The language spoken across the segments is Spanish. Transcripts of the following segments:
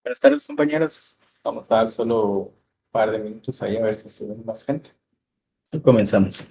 Buenas tardes, compañeros. Vamos a dar solo un par de minutos ahí a ver si se ven más gente. Y comenzamos.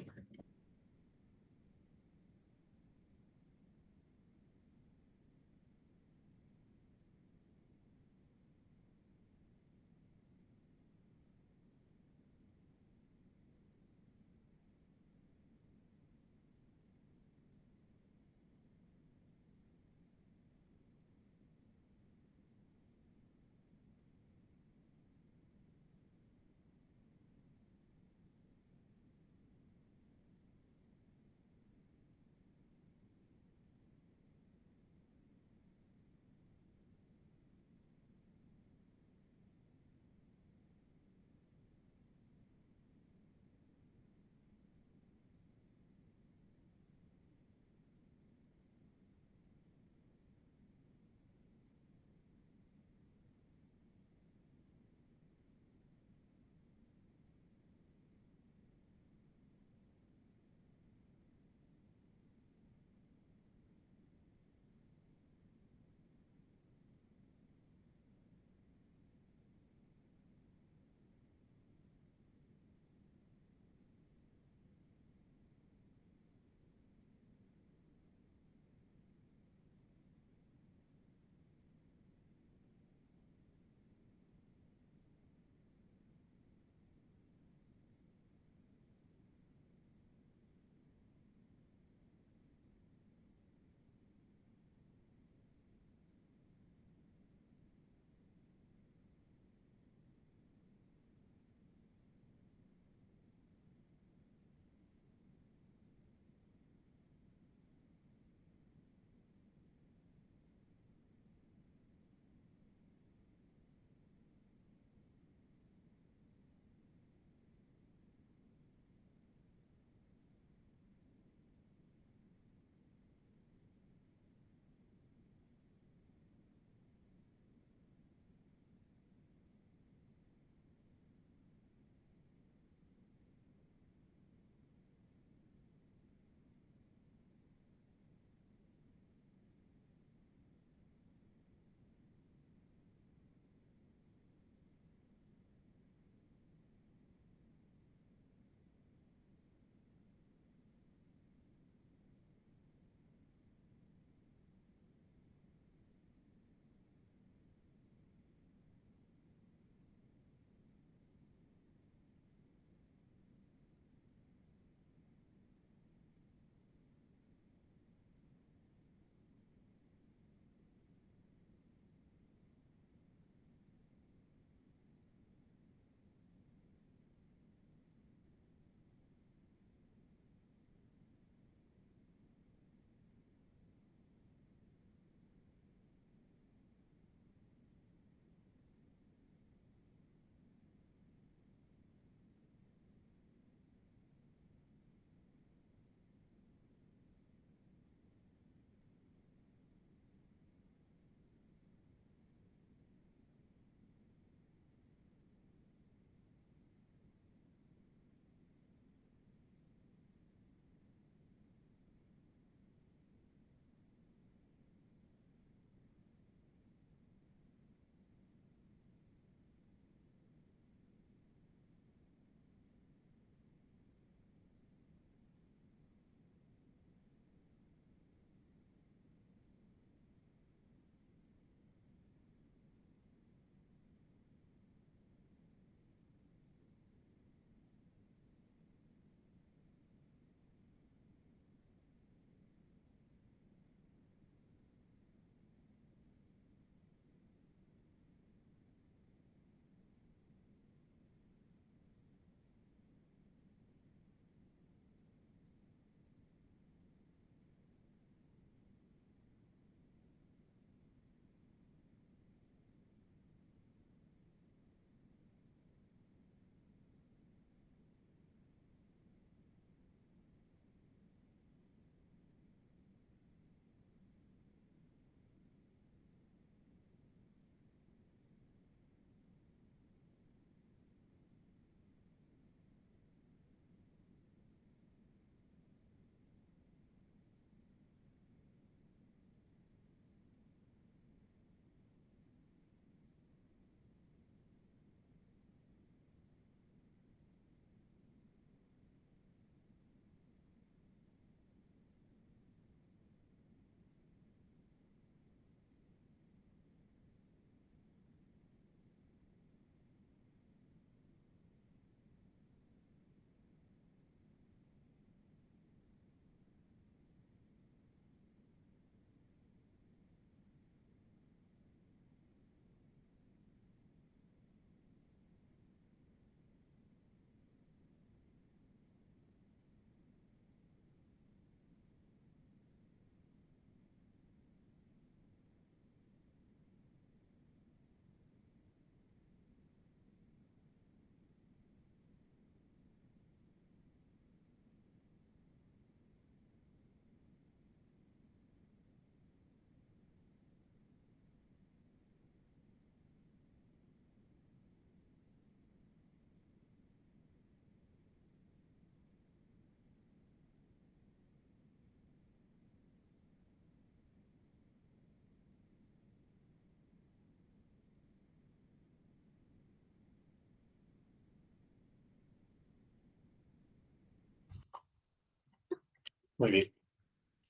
Muy bien.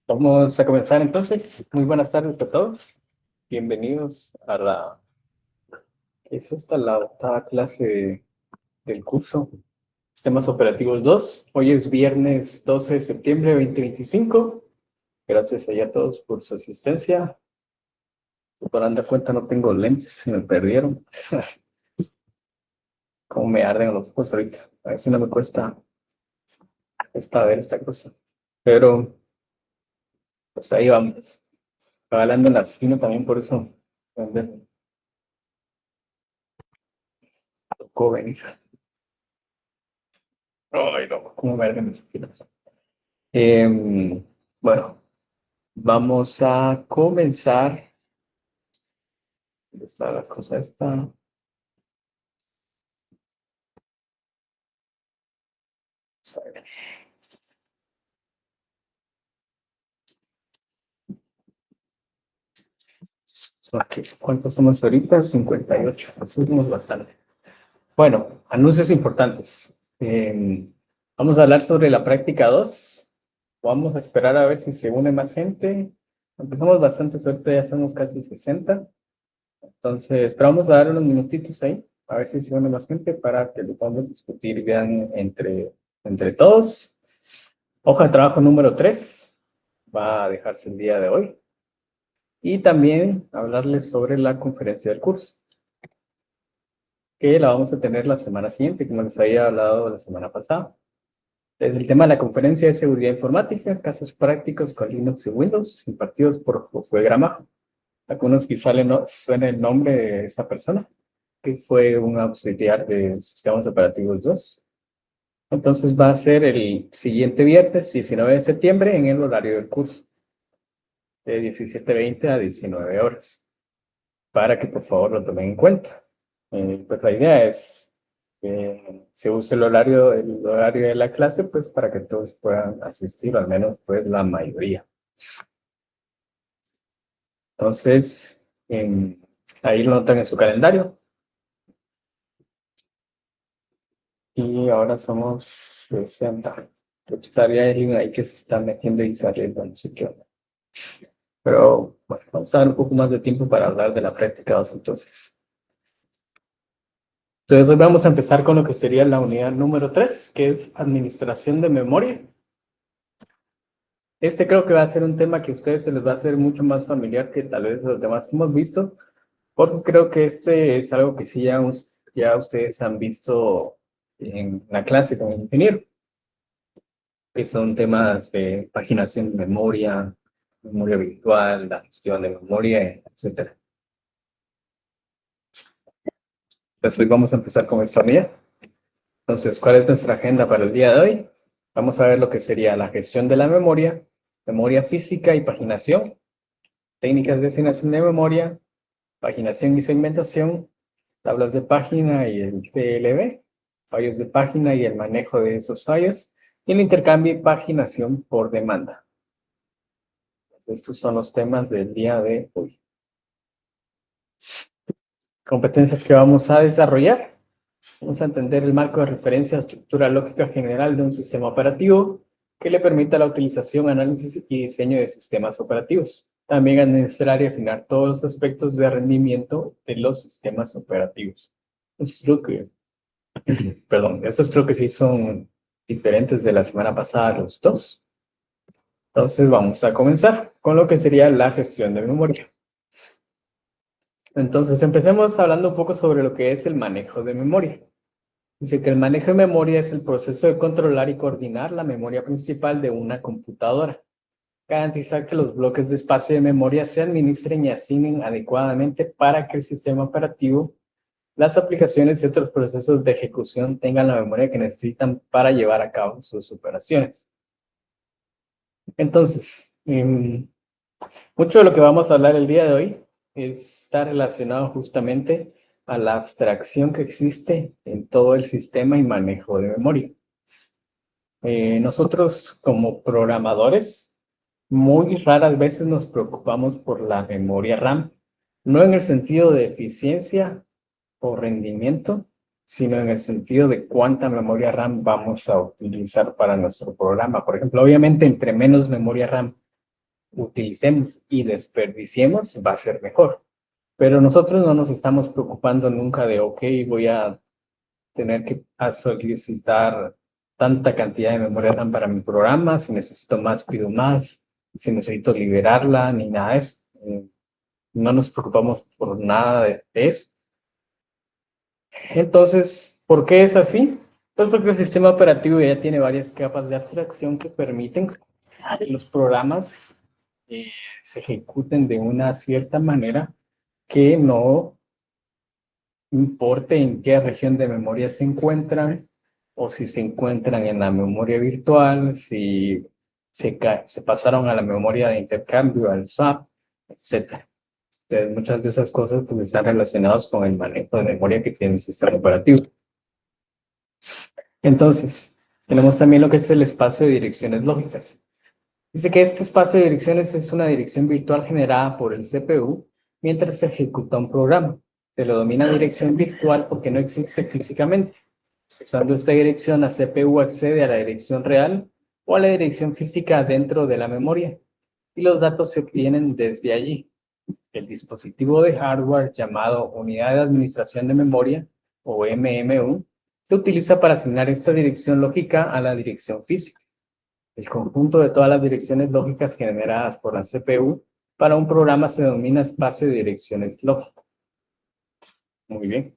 Vamos a comenzar entonces. Muy buenas tardes a todos. Bienvenidos a ¿es esta la octava clase del curso? Sistemas Operativos 2. Hoy es viernes 12 de septiembre de 2025. Gracias a todos por su asistencia. Por andar cuenta no tengo lentes, se me perdieron. Cómo me arden los ojos ahorita. A ver si no me cuesta ver esta cosa. Pero pues ahí vamos. Hablando en latino también por eso me tocó venir. Ay, no, cómo me arden mis ojos. Bueno, vamos a comenzar. ¿Dónde está la cosa esta? Ok, ¿cuántos somos ahorita? 58. Somos bastante. Bueno, anuncios importantes. Vamos a hablar sobre la práctica 2. Vamos a esperar a ver si se une más gente. Empezamos bastante, ahorita ya somos casi 60. Entonces, pero vamos a dar unos minutitos ahí, a ver si se une más gente para que lo podamos discutir bien entre todos. Hoja de trabajo número 3 va a dejarse el día de hoy. Y también hablarles sobre la conferencia del curso, que la vamos a tener la semana siguiente, como les había hablado la semana pasada. El tema de la conferencia es seguridad informática, casos prácticos con Linux y Windows, impartidos por Josué Gramajo. Algunos quizá no suene el nombre de esa persona, que fue un auxiliar de Sistemas Operativos 2. Entonces va a ser el siguiente viernes, 19 de septiembre, en el horario del curso, de 17:20 a 19 horas, para que por favor lo tomen en cuenta. Pues la idea es que se use el horario de la clase, pues para que todos puedan asistir, o al menos pues la mayoría. Entonces, ahí lo notan en su calendario. Y ahora somos 60. Estaría alguien ahí que se está metiendo y saliendo, no sé qué onda. Pero bueno, vamos a dar un poco más de tiempo para hablar de la práctica 2 entonces. Entonces hoy vamos a empezar con lo que sería la unidad número 3, que es administración de memoria. Este creo que va a ser un tema que a ustedes se les va a hacer mucho más familiar que tal vez los demás que hemos visto, porque creo que este es algo que sí ya ustedes han visto en la clase con el ingeniero, que son temas de paginación de memoria virtual, la gestión de memoria, etcétera. Entonces hoy vamos a empezar con esta unidad. Entonces, ¿cuál es nuestra agenda para el día de hoy? Vamos a ver lo que sería la gestión de la memoria física y paginación, técnicas de asignación de memoria, paginación y segmentación, tablas de página y el TLB, fallos de página y el manejo de esos fallos, y el intercambio y paginación por demanda. Estos son los temas del día de hoy. Competencias que vamos a desarrollar. Vamos a entender el marco de referencia a estructura lógica general de un sistema operativo que le permita la utilización, análisis y diseño de sistemas operativos. También es necesario afinar todos los aspectos de rendimiento de los sistemas operativos. Estos creo que sí son diferentes de la semana pasada los dos. Entonces vamos a comenzar con lo que sería la gestión de memoria. Entonces empecemos hablando un poco sobre lo que es el manejo de memoria. Dice que el manejo de memoria es el proceso de controlar y coordinar la memoria principal de una computadora. Garantizar que los bloques de espacio de memoria se administren y asignen adecuadamente para que el sistema operativo, las aplicaciones y otros procesos de ejecución tengan la memoria que necesitan para llevar a cabo sus operaciones. Entonces, mucho de lo que vamos a hablar el día de hoy está relacionado justamente a la abstracción que existe en todo el sistema y manejo de memoria. Nosotros como programadores muy raras veces nos preocupamos por la memoria RAM, no en el sentido de eficiencia o rendimiento, sino en el sentido de cuánta memoria RAM vamos a utilizar para nuestro programa. Por ejemplo, obviamente, entre menos memoria RAM utilicemos y desperdiciemos, va a ser mejor. Pero nosotros no nos estamos preocupando nunca de, ok, voy a tener que solicitar tanta cantidad de memoria RAM para mi programa, si necesito más, pido más, si necesito liberarla, ni nada de eso. No nos preocupamos por nada de eso. Entonces, ¿por qué es así? Pues porque el sistema operativo ya tiene varias capas de abstracción que permiten que los programas se ejecuten de una cierta manera que no importe en qué región de memoria se encuentran o si se encuentran en la memoria virtual, si se pasaron a la memoria de intercambio, al swap, etc. Entonces, muchas de esas cosas pues, están relacionadas con el manejo de memoria que tiene el sistema operativo. Entonces, tenemos también lo que es el espacio de direcciones lógicas. Dice que este espacio de direcciones es una dirección virtual generada por el CPU mientras se ejecuta un programa. Se lo denomina dirección virtual porque no existe físicamente. Usando esta dirección, la CPU accede a la dirección real o a la dirección física dentro de la memoria y los datos se obtienen desde allí. El dispositivo de hardware llamado Unidad de Administración de Memoria, o MMU, se utiliza para asignar esta dirección lógica a la dirección física. El conjunto de todas las direcciones lógicas generadas por la CPU para un programa se denomina espacio de direcciones lógicas. Muy bien.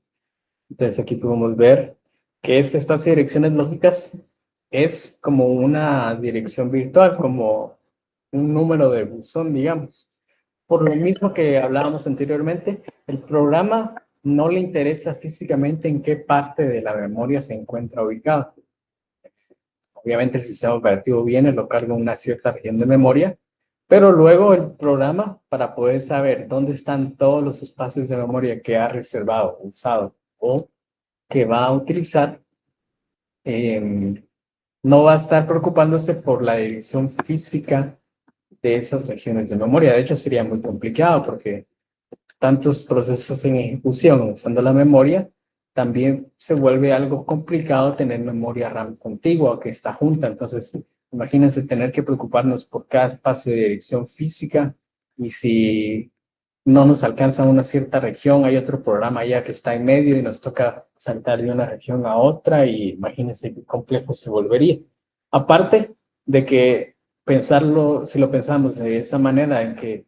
Entonces aquí podemos ver que este espacio de direcciones lógicas es como una dirección virtual, como un número de buzón, digamos. Por lo mismo que hablábamos anteriormente, el programa no le interesa físicamente en qué parte de la memoria se encuentra ubicado. Obviamente el sistema operativo viene, lo carga en una cierta región de memoria, pero luego el programa, para poder saber dónde están todos los espacios de memoria que ha reservado, usado o que va a utilizar, no va a estar preocupándose por la dirección física de esas regiones de memoria. De hecho, sería muy complicado porque tantos procesos en ejecución usando la memoria, también se vuelve algo complicado tener memoria RAM contigua que está junta. Entonces, imagínense tener que preocuparnos por cada espacio de dirección física y si no nos alcanza una cierta región, hay otro programa ya que está en medio y nos toca saltar de una región a otra y imagínense qué complejo se volvería. Aparte de que pensarlo, si lo pensamos de esa manera, en que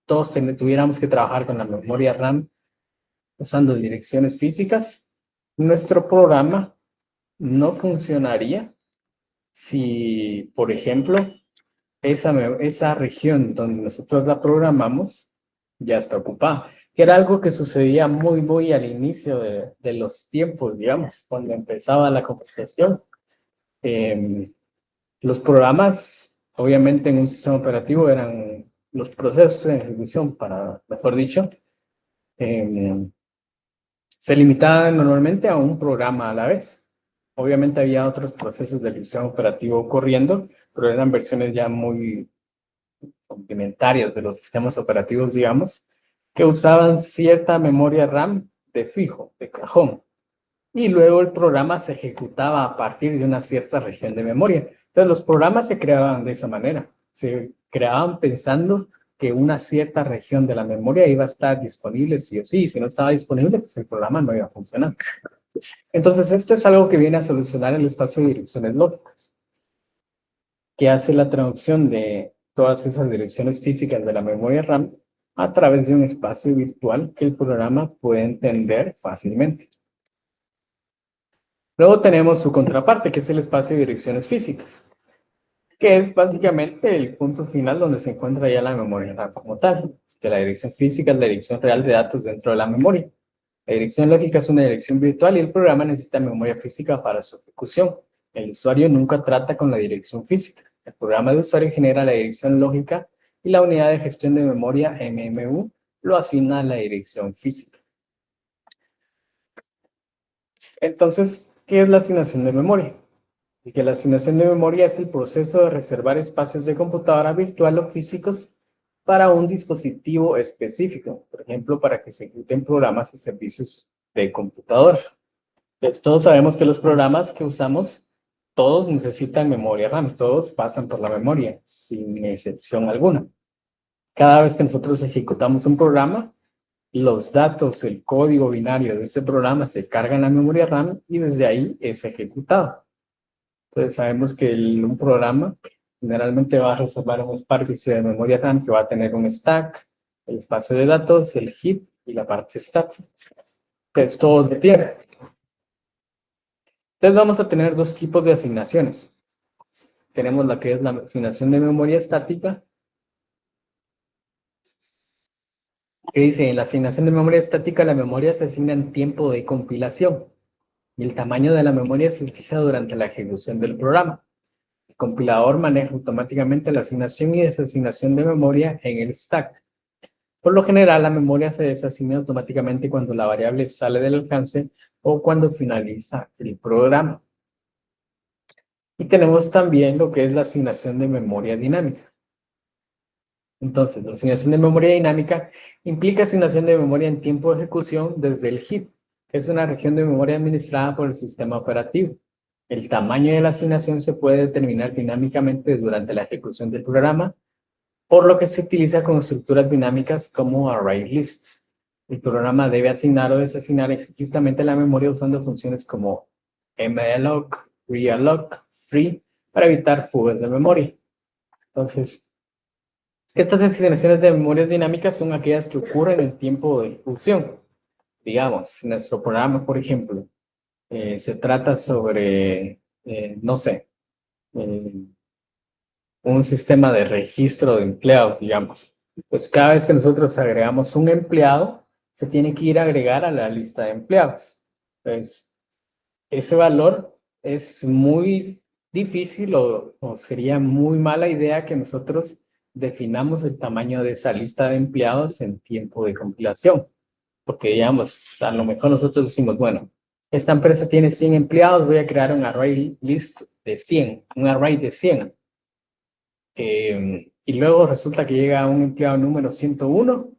todos tuviéramos que trabajar con la memoria RAM usando direcciones físicas, nuestro programa no funcionaría si, por ejemplo, esa región donde nosotros la programamos ya está ocupada, que era algo que sucedía muy al inicio de los tiempos, digamos, cuando empezaba la computación. Los programas, obviamente en un sistema operativo, eran los procesos de ejecución, para, mejor dicho, eh, se limitaban normalmente a un programa a la vez. Obviamente había otros procesos del sistema operativo corriendo, pero eran versiones ya muy complementarias de los sistemas operativos, digamos, que usaban cierta memoria RAM de fijo, de cajón. Y luego el programa se ejecutaba a partir de una cierta región de memoria. Entonces los programas se creaban de esa manera. Se creaban pensando que una cierta región de la memoria iba a estar disponible sí o sí. Si no estaba disponible, pues el programa no iba a funcionar. Entonces esto es algo que viene a solucionar el espacio de direcciones lógicas, que hace la traducción de todas esas direcciones físicas de la memoria RAM a través de un espacio virtual que el programa puede entender fácilmente. Luego tenemos su contraparte, que es el espacio de direcciones físicas, que es básicamente el punto final donde se encuentra ya la memoria RAM como tal. Que la dirección física es la dirección real de datos dentro de la memoria. La dirección lógica es una dirección virtual y el programa necesita memoria física para su ejecución. El usuario nunca trata con la dirección física. El programa de usuario genera la dirección lógica y la unidad de gestión de memoria MMU lo asigna a la dirección física. Entonces, ¿qué es la asignación de memoria? Y que la asignación de memoria es el proceso de reservar espacios de computadora virtual o físicos para un dispositivo específico, por ejemplo, para que se ejecuten programas y servicios de computador. Pues todos sabemos que los programas que usamos, todos necesitan memoria RAM, todos pasan por la memoria, sin excepción alguna. Cada vez que nosotros ejecutamos un programa, los datos, el código binario de ese programa se carga en la memoria RAM y desde ahí es ejecutado. Entonces sabemos que un programa generalmente va a reservar un espacio de memoria RAM que va a tener un stack, el espacio de datos, el heap y la parte stack. Entonces todo depende. Entonces vamos a tener dos tipos de asignaciones. Tenemos la que es la asignación de memoria estática, que dice, en la asignación de memoria estática, la memoria se asigna en tiempo de compilación y el tamaño de la memoria se fija durante la ejecución del programa. El compilador maneja automáticamente la asignación y desasignación de memoria en el stack. Por lo general, la memoria se desasigna automáticamente cuando la variable sale del alcance o cuando finaliza el programa. Y tenemos también lo que es la asignación de memoria dinámica. Entonces, la asignación de memoria dinámica implica asignación de memoria en tiempo de ejecución desde el heap, que es una región de memoria administrada por el sistema operativo. El tamaño de la asignación se puede determinar dinámicamente durante la ejecución del programa, por lo que se utiliza con estructuras dinámicas como array lists. El programa debe asignar o desasignar explícitamente la memoria usando funciones como malloc, realloc, free, para evitar fugas de memoria. Entonces, estas asignaciones de memorias dinámicas son aquellas que ocurren en tiempo de ejecución. Digamos, si nuestro programa, por ejemplo, se trata sobre, no sé, un sistema de registro de empleados, digamos. Pues cada vez que nosotros agregamos un empleado, se tiene que ir a agregar a la lista de empleados. Entonces, ese valor es muy difícil o sería muy mala idea que nosotros definamos el tamaño de esa lista de empleados en tiempo de compilación. Porque, digamos, a lo mejor nosotros decimos, bueno, esta empresa tiene 100 empleados, voy a crear un array list de 100, un array de 100. Y luego resulta que llega un empleado número 101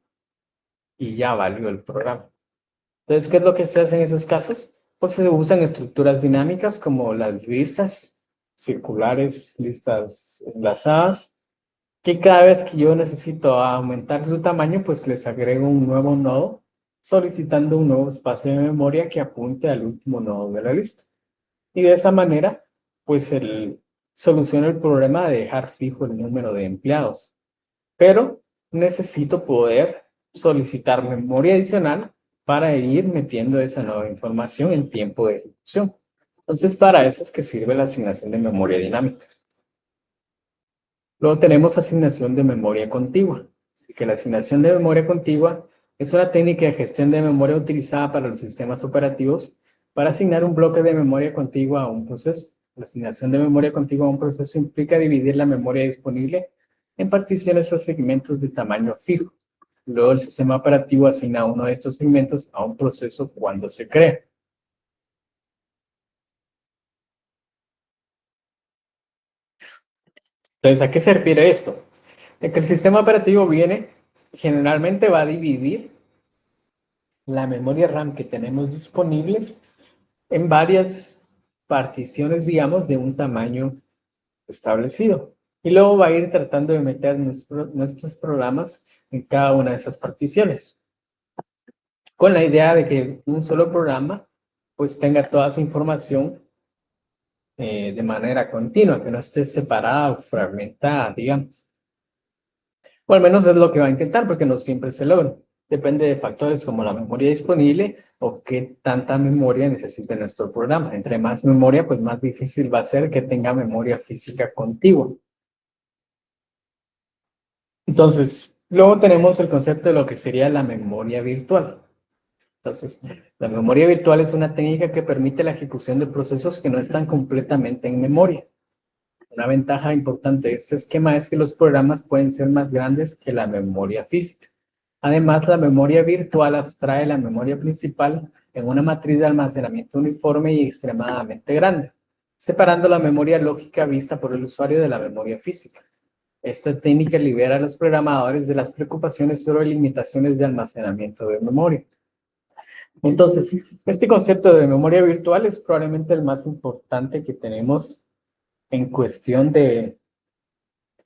y ya valió el programa. Entonces, ¿qué es lo que se hace en esos casos? Pues se usan estructuras dinámicas como las listas circulares, listas enlazadas, que cada vez que yo necesito aumentar su tamaño, pues les agrego un nuevo nodo solicitando un nuevo espacio de memoria que apunte al último nodo de la lista. Y de esa manera, pues soluciona el problema de dejar fijo el número de empleados. Pero necesito poder solicitar memoria adicional para ir metiendo esa nueva información en tiempo de ejecución. Entonces, para eso es que sirve la asignación de memoria dinámica. Luego tenemos asignación de memoria contigua, que la asignación de memoria contigua es una técnica de gestión de memoria utilizada para los sistemas operativos para asignar un bloque de memoria contigua a un proceso. La asignación de memoria contigua a un proceso implica dividir la memoria disponible en particiones o segmentos de tamaño fijo. Luego el sistema operativo asigna uno de estos segmentos a un proceso cuando se crea. Entonces, ¿a qué se refiere esto? De que el sistema operativo generalmente va a dividir la memoria RAM que tenemos disponibles en varias particiones, digamos, de un tamaño establecido. Y luego va a ir tratando de meter nuestros programas en cada una de esas particiones, con la idea de que un solo programa pues tenga toda esa información de manera continua, que no esté separada o fragmentada, digamos. O al menos es lo que va a intentar, porque no siempre se logra. Depende de factores como la memoria disponible o qué tanta memoria necesita nuestro programa. Entre más memoria, pues más difícil va a ser que tenga memoria física contigua. Entonces, luego tenemos el concepto de lo que sería la memoria virtual. Entonces, la memoria virtual es una técnica que permite la ejecución de procesos que no están completamente en memoria. Una ventaja importante de este esquema es que los programas pueden ser más grandes que la memoria física. Además, la memoria virtual abstrae la memoria principal en una matriz de almacenamiento uniforme y extremadamente grande, separando la memoria lógica vista por el usuario de la memoria física. Esta técnica libera a los programadores de las preocupaciones sobre limitaciones de almacenamiento de memoria. Entonces, este concepto de memoria virtual es probablemente el más importante que tenemos en cuestión de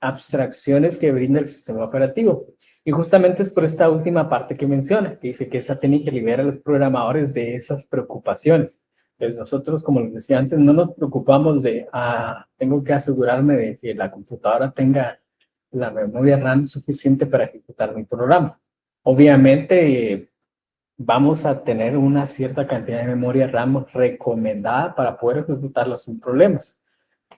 abstracciones que brinda el sistema operativo. Y justamente es por esta última parte que menciona, que dice que esa técnica libera a los programadores de esas preocupaciones. Pues nosotros, como les decía antes, no nos preocupamos de, tengo que asegurarme de que la computadora tenga la memoria RAM suficiente para ejecutar mi programa. Obviamente, vamos a tener una cierta cantidad de memoria RAM recomendada para poder ejecutarlo sin problemas.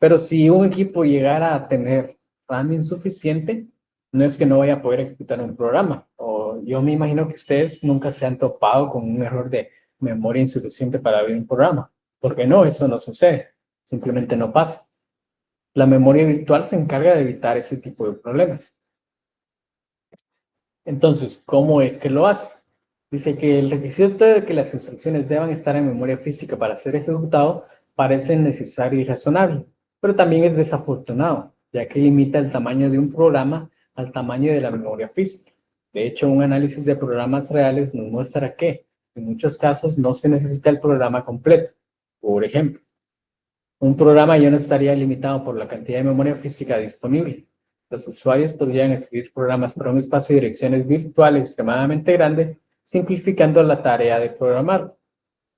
Pero si un equipo llegara a tener RAM insuficiente, no es que no vaya a poder ejecutar un programa. O yo me imagino que ustedes nunca se han topado con un error de memoria insuficiente para abrir un programa. Porque no, eso no sucede. Simplemente no pasa. La memoria virtual se encarga de evitar ese tipo de problemas. Entonces, ¿cómo es que lo hace? Dice que el requisito de que las instrucciones deban estar en memoria física para ser ejecutado parece necesario y razonable, pero también es desafortunado, ya que limita el tamaño de un programa al tamaño de la memoria física. De hecho, un análisis de programas reales nos muestra que, en muchos casos, no se necesita el programa completo. Por ejemplo, un programa ya no estaría limitado por la cantidad de memoria física disponible. Los usuarios podrían escribir programas para un espacio de direcciones virtuales extremadamente grande, simplificando la tarea de programar.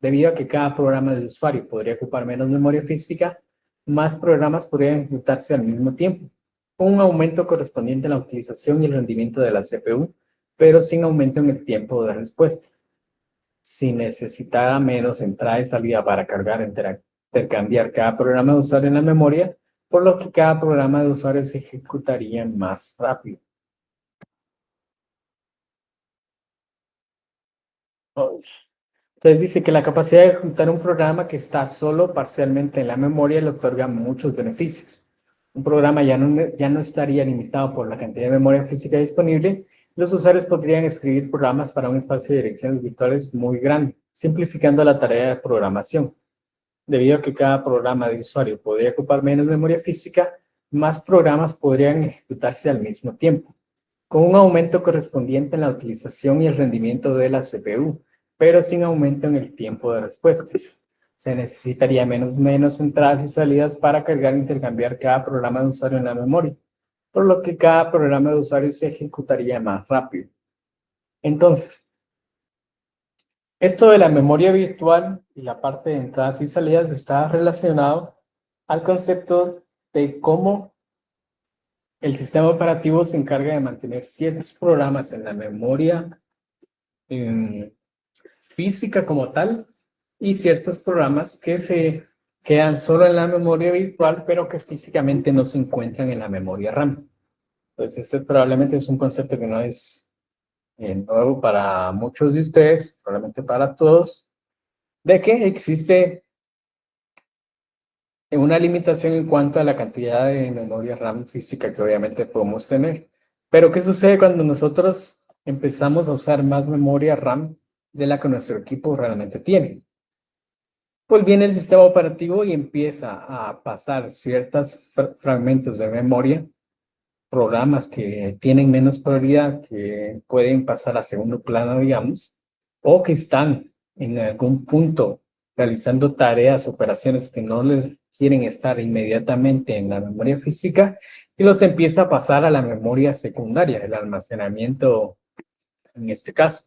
Debido a que cada programa del usuario podría ocupar menos memoria física, más programas podrían ejecutarse al mismo tiempo, con un aumento correspondiente en la utilización y el rendimiento de la CPU, pero sin aumento en el tiempo de respuesta. Si necesitara menos entrada y salida para cargar, intercambiar cada programa de usuario en la memoria, por lo que cada programa de usuario se ejecutaría más rápido. Entonces dice que la capacidad de ejecutar un programa que está solo parcialmente en la memoria le otorga muchos beneficios. Un programa ya no estaría limitado por la cantidad de memoria física disponible. Los usuarios podrían escribir programas para un espacio de direcciones virtuales muy grande, simplificando la tarea de programación. Debido a que cada programa de usuario podría ocupar menos memoria física, más programas podrían ejecutarse al mismo tiempo, con un aumento correspondiente en la utilización y el rendimiento de la CPU, pero sin aumento en el tiempo de respuesta. Se necesitaría menos entradas y salidas para cargar e intercambiar cada programa de usuario en la memoria, por lo que cada programa de usuario se ejecutaría más rápido. Entonces, esto de la memoria virtual y la parte de entradas y salidas está relacionado al concepto de cómo el sistema operativo se encarga de mantener ciertos programas en la memoria física como tal y ciertos programas que se quedan solo en la memoria virtual, pero que físicamente no se encuentran en la memoria RAM. Entonces, este probablemente es un concepto que no es nuevo para muchos de ustedes, probablemente para todos, de que existe una limitación en cuanto a la cantidad de memoria RAM física que obviamente podemos tener. Pero, ¿qué sucede cuando nosotros empezamos a usar más memoria RAM de la que nuestro equipo realmente tiene? Pues viene el sistema operativo y empieza a pasar ciertos fragmentos de memoria, programas que tienen menos prioridad, que pueden pasar a segundo plano, digamos, o que están en algún punto realizando tareas, operaciones que no les quieren estar inmediatamente en la memoria física y los empieza a pasar a la memoria secundaria, el almacenamiento en este caso.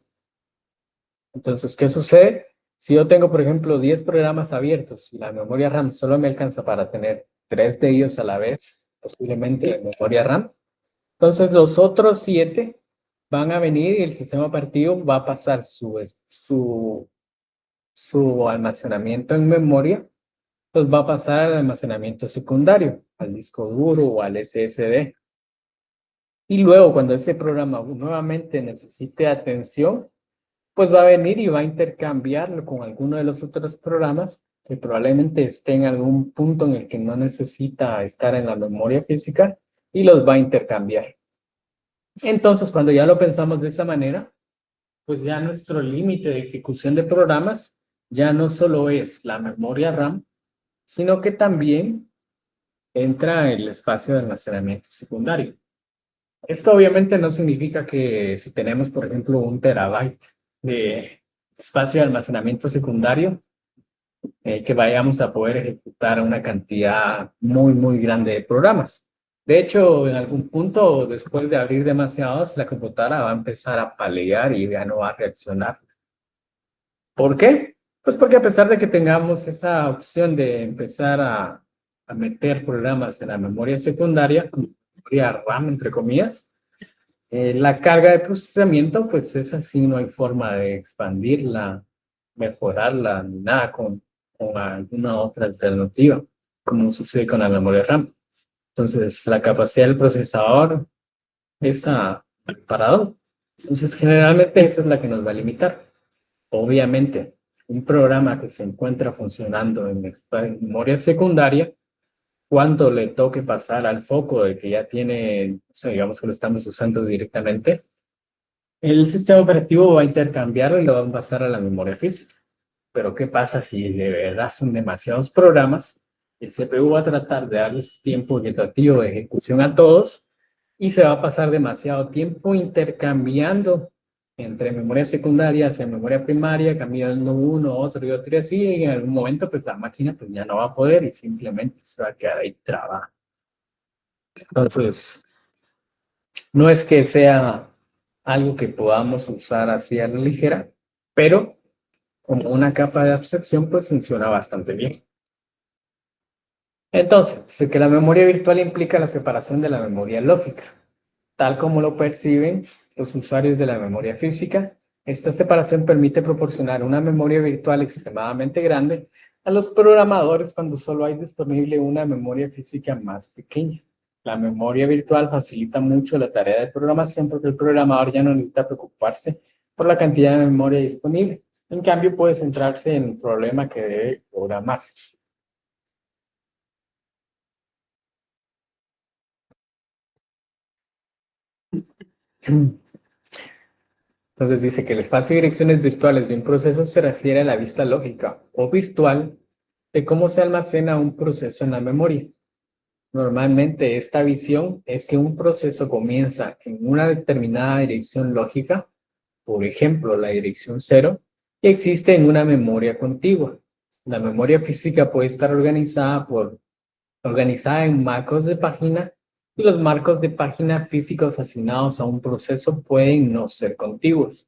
Entonces, ¿qué sucede? Si yo tengo, por ejemplo, 10 programas abiertos y la memoria RAM solo me alcanza para tener 3 de ellos a la vez, posiblemente en memoria RAM, entonces los otros 7 van a venir y el sistema operativo va a pasar su almacenamiento en memoria, pues va a pasar al almacenamiento secundario, al disco duro o al SSD. Y luego, cuando ese programa nuevamente necesite atención, pues va a venir y va a intercambiarlo con alguno de los otros programas que probablemente esté en algún punto en el que no necesita estar en la memoria física y los va a intercambiar. Entonces, cuando ya lo pensamos de esa manera, pues ya nuestro límite de ejecución de programas ya no solo es la memoria RAM, sino que también entra el espacio de almacenamiento secundario. Esto obviamente no significa que si tenemos, por ejemplo, 1 terabyte de espacio de almacenamiento secundario, que vayamos a poder ejecutar una cantidad muy, muy grande de programas. De hecho, en algún punto, después de abrir demasiados, la computadora va a empezar a palear y ya no va a reaccionar. ¿Por qué? Pues porque a pesar de que tengamos esa opción de empezar a meter programas en la memoria secundaria, memoria RAM, entre comillas, la carga de procesamiento, pues es así, no hay forma de expandirla, mejorarla, ni nada con alguna otra alternativa, como sucede con la memoria RAM. Entonces, la capacidad del procesador es preparado. Entonces, generalmente esa es la que nos va a limitar. Obviamente, un programa que se encuentra funcionando en memoria secundaria, cuando le toque pasar al foco de que ya tiene, o sea, digamos que lo estamos usando directamente, el sistema operativo va a intercambiarlo y lo va a pasar a la memoria física. Pero ¿qué pasa si de verdad son demasiados programas? El CPU va a tratar de darles tiempo equitativo de ejecución a todos y se va a pasar demasiado tiempo intercambiando entre memoria secundaria hacia memoria primaria, cambiando uno, otro y otro y así, y en algún momento pues la máquina pues ya no va a poder y simplemente se va a quedar ahí trabada. Entonces, no es que sea algo que podamos usar así a la ligera, pero como una capa de abstracción pues funciona bastante bien. Entonces, sé que la memoria virtual implica la separación de la memoria lógica, tal como lo perciben los usuarios de la memoria física. Esta separación permite proporcionar una memoria virtual extremadamente grande a los programadores cuando solo hay disponible una memoria física más pequeña. La memoria virtual facilita mucho la tarea de programación porque el programador ya no necesita preocuparse por la cantidad de memoria disponible. En cambio, puede centrarse en el problema que debe programarse. Entonces dice que el espacio de direcciones virtuales de un proceso se refiere a la vista lógica o virtual de cómo se almacena un proceso en la memoria. Normalmente esta visión es que un proceso comienza en una determinada dirección lógica, por ejemplo la dirección 0, y existe en una memoria contigua. La memoria física puede estar organizada en marcos de página y los marcos de página físicos asignados a un proceso pueden no ser contiguos.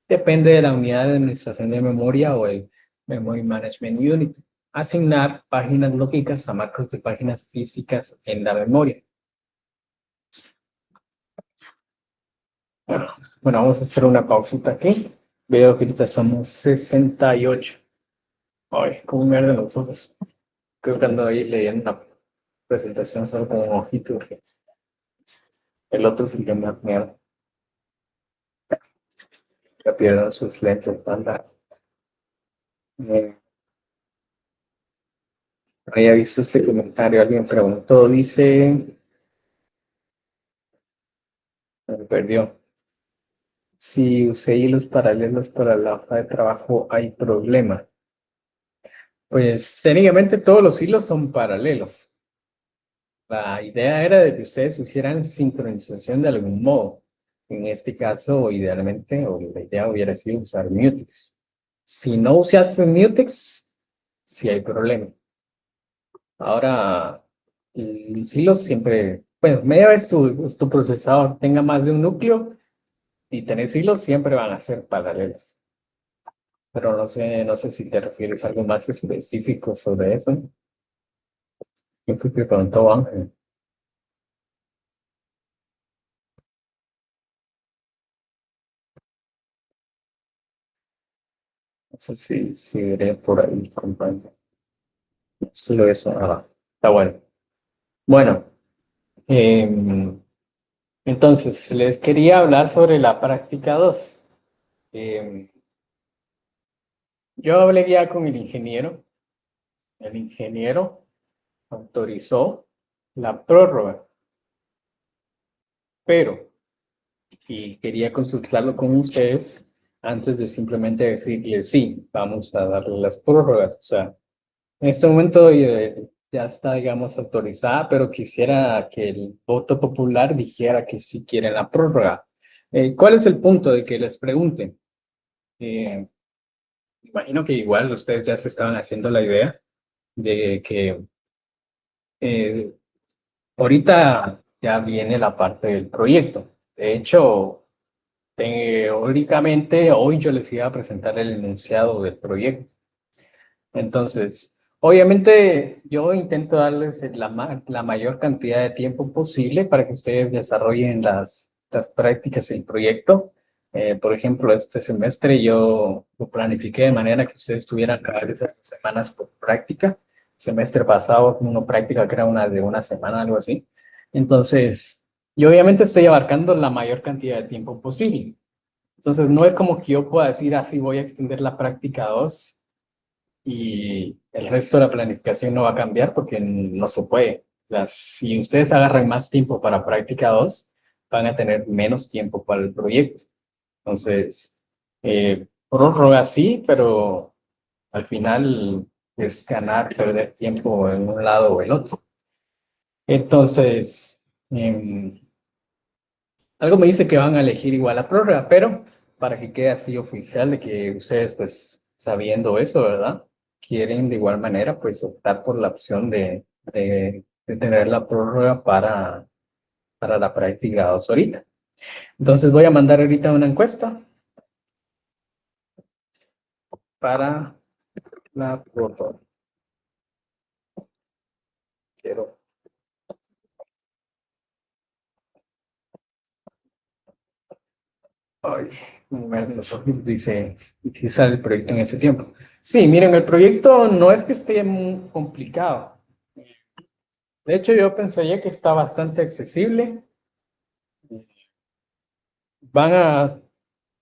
Depende de la unidad de administración de memoria o el Memory Management Unit. Asignar páginas lógicas a marcos de páginas físicas en la memoria. Bueno, vamos a hacer una pausita aquí. Veo que ahorita somos 68. Ay, cómo me arden los ojos. Creo que ando ahí leyendo una presentación solo con un ojito. El otro sí que me da miedo. Ya pierden sus lentes, banda. Había visto este comentario, alguien preguntó, dice, me perdió. Si usé hilos paralelos para la hoja de trabajo, ¿hay problema? Pues técnicamente todos los hilos son paralelos. La idea era de que ustedes hicieran sincronización de algún modo. En este caso, idealmente, o la idea hubiera sido usar mutex. Si no usas mutex, sí hay problema. Ahora, los hilos siempre, bueno, media vez tu procesador tenga más de un núcleo y tenés hilos, siempre van a ser paralelos. Pero no sé si te refieres a algo más específico sobre eso. ¿Quién fue que preguntó, Ángel? No sé si iré por ahí, compañero. Solo eso, está bueno. Bueno, em, entonces, les quería hablar sobre la práctica 2. Em, yo hablé ya con el ingeniero. El ingeniero autorizó la prórroga, pero, y quería consultarlo con ustedes antes de simplemente decirle sí, vamos a darle las prórrogas. O sea, en este momento ya está, digamos, autorizada, pero quisiera que el voto popular dijera que sí quieren la prórroga. ¿Cuál es el punto de que les pregunten? Imagino que igual ustedes ya se estaban haciendo la idea de que eh, ahorita ya viene la parte del proyecto. De hecho, teóricamente hoy yo les iba a presentar el enunciado del proyecto. Entonces, obviamente yo intento darles la mayor cantidad de tiempo posible para que ustedes desarrollen las prácticas y el proyecto. Por ejemplo, este semestre yo lo planifiqué de manera que ustedes tuvieran cada vez semanas por práctica. Semestre pasado, una práctica que era una de una semana, algo así. Entonces, yo obviamente estoy abarcando la mayor cantidad de tiempo posible. Entonces, no es como que yo pueda decir, así voy a extender la práctica 2 y el resto de la planificación no va a cambiar porque no se puede. O sea, si ustedes agarran más tiempo para práctica 2 van a tener menos tiempo para el proyecto. Entonces, prórroga sí, pero al final es ganar, perder tiempo en un lado o el otro. Entonces, algo me dice que van a elegir igual la prórroga, pero para que quede así oficial de que ustedes, pues, sabiendo eso, ¿verdad? Quieren de igual manera, pues, optar por la opción de tener la prórroga para la práctica 2 ahorita. Entonces voy a mandar ahorita una encuesta para la prórroga. Quiero. Ay, dice, si sale el proyecto en ese tiempo. Sí, miren, el proyecto no es que esté muy complicado. De hecho, yo pensaría que está bastante accesible. Van a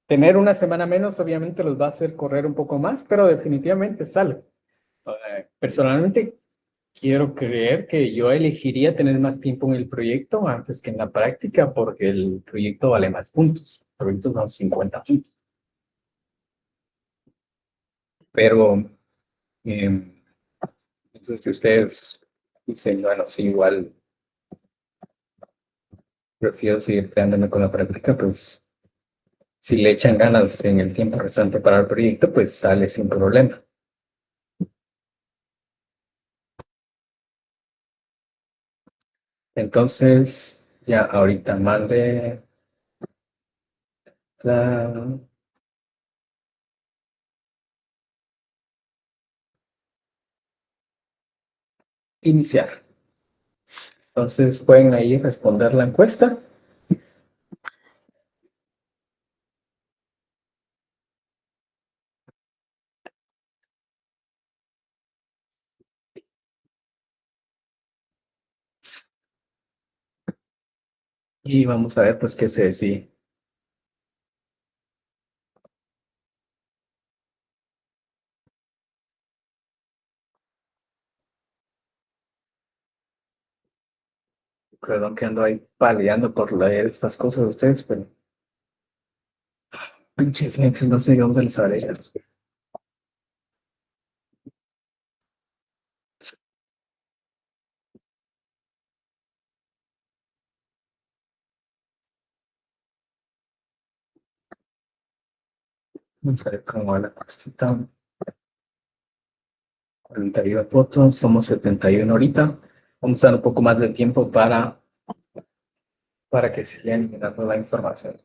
tener una semana menos, obviamente los va a hacer correr un poco más, pero definitivamente sale. Personalmente, quiero creer que yo elegiría tener más tiempo en el proyecto antes que en la práctica, porque el proyecto vale más puntos. El proyecto son 50 puntos. Pero, entonces, si ustedes dicen, bueno, sí, igual prefiero seguir quedándome con la práctica, pues si le echan ganas en el tiempo restante para el proyecto, pues sale sin problema. Entonces, ya ahorita mande la iniciar. Entonces pueden ahí responder la encuesta y vamos a ver pues qué se decide. Perdón que ando ahí peleando por leer estas cosas de ustedes, pero pinches lentes no sé dónde los haré. Vamos a ver cómo va la cosita. 41 fotos, somos 71 ahorita. Vamos a dar un poco más de tiempo para que se vayan eliminando la información.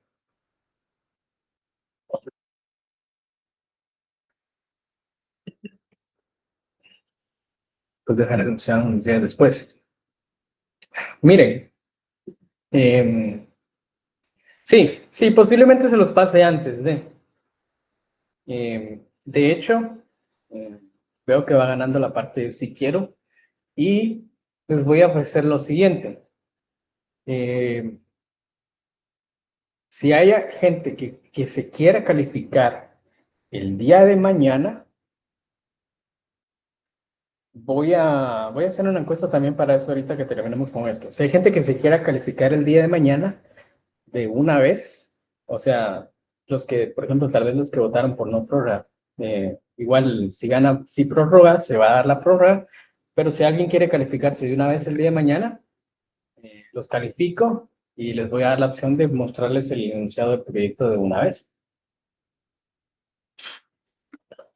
Pues dejar anunciar un día después. Miren, em, sí, sí, posiblemente se los pase antes de hecho, eh, veo que va ganando la parte de si quiero y les voy a ofrecer lo siguiente. Eh, si hay gente que se quiera calificar el día de mañana, voy a hacer una encuesta también para eso ahorita que terminemos con esto. Si hay gente que se quiera calificar el día de mañana de una vez, o sea, los que, por ejemplo, tal vez los que votaron por no prórroga, igual si gana, si prórroga, se va a dar la prórroga, pero si alguien quiere calificarse de una vez el día de mañana, los califico y les voy a dar la opción de mostrarles el enunciado del proyecto de una vez.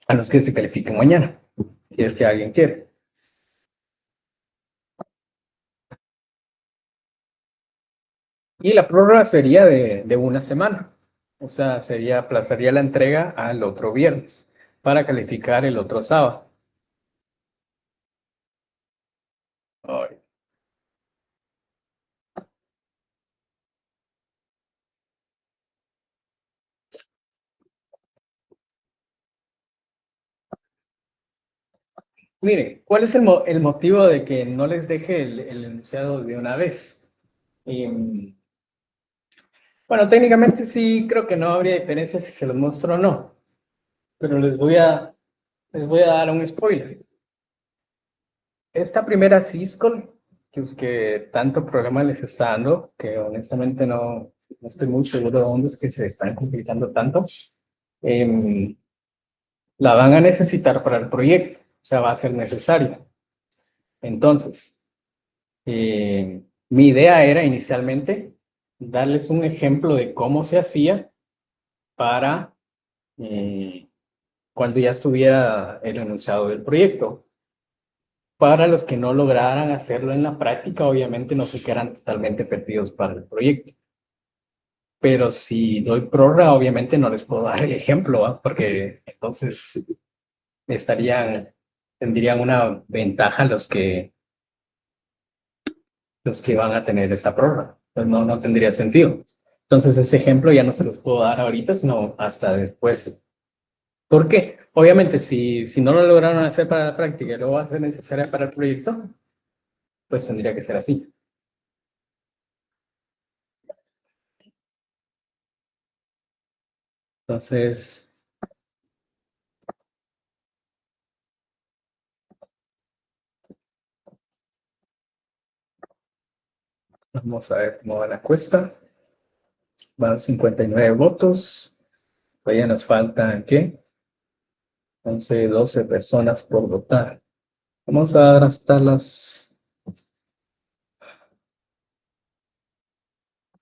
a los que se califiquen mañana, si es que alguien quiere. Y la prórroga sería de una semana. O sea, aplazaría la entrega al otro viernes para calificar el otro sábado. Ay, miren, ¿cuál es el motivo de que no les deje el enunciado de una vez? Em, bueno, técnicamente sí creo que no habría diferencia si se los muestro o no, pero les voy a dar un spoiler. Esta primera syscall que tanto problema les está dando, que honestamente no estoy muy seguro de dónde es que se están complicando tanto, em, la van a necesitar para el proyecto, o sea, va a ser necesario. Entonces, mi idea era inicialmente darles un ejemplo de cómo se hacía para cuando ya estuviera el enunciado del proyecto. Para los que no lograran hacerlo en la práctica, obviamente no se quedan totalmente perdidos para el proyecto. Pero si doy prórroga, obviamente no les puedo dar el ejemplo, ¿va? Porque entonces tendrían una ventaja los que van a tener esa prórroga. Pues no tendría sentido. Entonces ese ejemplo ya no se los puedo dar ahorita, sino hasta después. ¿Por qué? Obviamente, si no lo lograron hacer para la práctica y luego va a ser necesaria para el proyecto, pues tendría que ser así. Entonces, vamos a ver cómo va la encuesta. Van 59 votos. Todavía nos faltan, ¿qué? 11, 12 personas por votar. Vamos a dar hasta las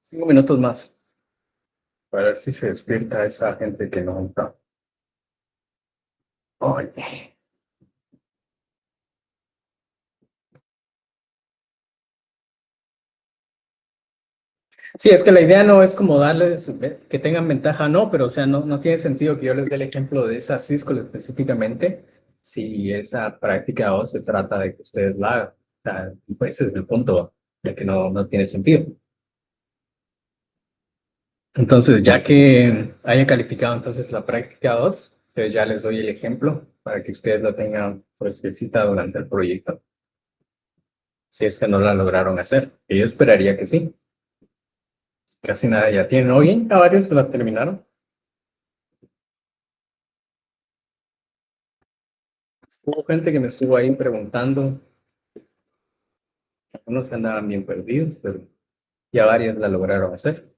5 minutos más para ver si se despierta esa gente que no está. Oye. Sí, es que la idea no es como darles que tengan ventaja, no, pero o sea, no tiene sentido que yo les dé el ejemplo de esa Cisco específicamente si esa práctica o se trata de que ustedes la hagan. O sea, pues ese es el punto, ya que no tiene sentido. Entonces, ya que haya calificado entonces la práctica 2, entonces ya les doy el ejemplo para que ustedes lo tengan pues visita durante el proyecto, si es que no la lograron hacer. Y yo esperaría que sí. Casi nada ya tienen. Oye, a varios la terminaron. Hubo gente que me estuvo ahí preguntando, algunos andaban bien perdidos, pero ya varios la lograron hacer.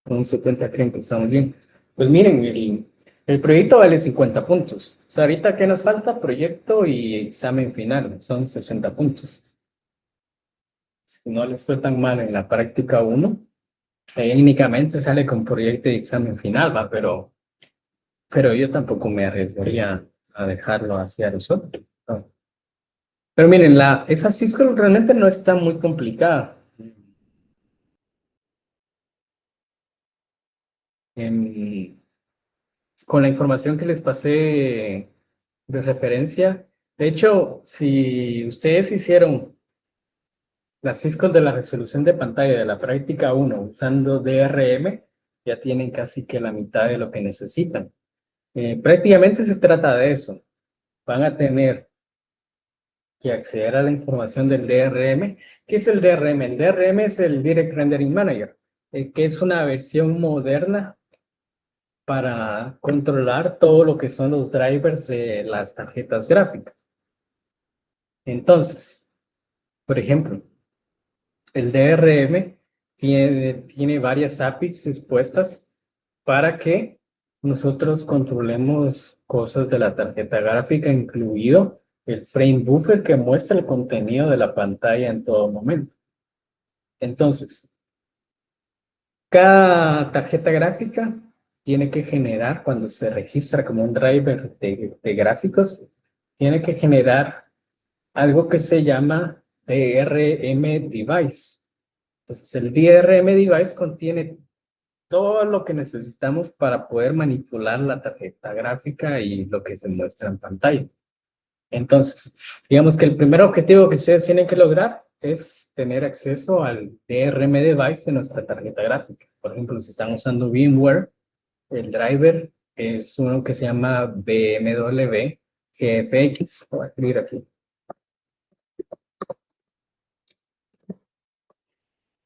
Con un 70 creen que estamos bien. Pues miren, el proyecto vale 50 puntos. O sea, ahorita, ¿qué nos falta? Proyecto y examen final. Son 60 puntos. Si no les fue tan mal en la práctica uno, técnicamente sale con proyecto y examen final, va, pero yo tampoco me arriesgaría a dejarlo hacia eso. No. Pero miren, esa Cisco realmente no está muy complicada. Em, con la información que les pasé de referencia, de hecho, si ustedes hicieron las Cisco de la resolución de pantalla de la práctica uno usando DRM, ya tienen casi que la mitad de lo que necesitan. Prácticamente se trata de eso. Van a tener que acceder a la información del DRM. ¿Qué es el DRM? El DRM es el Direct Rendering Manager, que es una versión moderna para controlar todo lo que son los drivers de las tarjetas gráficas. Entonces, por ejemplo, el DRM tiene varias APIs expuestas para que nosotros controlemos cosas de la tarjeta gráfica, incluido el frame buffer que muestra el contenido de la pantalla en todo momento. Entonces, cada tarjeta gráfica tiene que generar, cuando se registra como un driver de gráficos, tiene que generar algo que se llama DRM device. Entonces, el DRM device contiene todo lo que necesitamos para poder manipular la tarjeta gráfica y lo que se muestra en pantalla. Entonces, digamos que el primer objetivo que ustedes tienen que lograr es tener acceso al DRM device de nuestra tarjeta gráfica. Por ejemplo, si están usando VMware, el driver es uno que se llama BMW GFX. Voy a escribir aquí.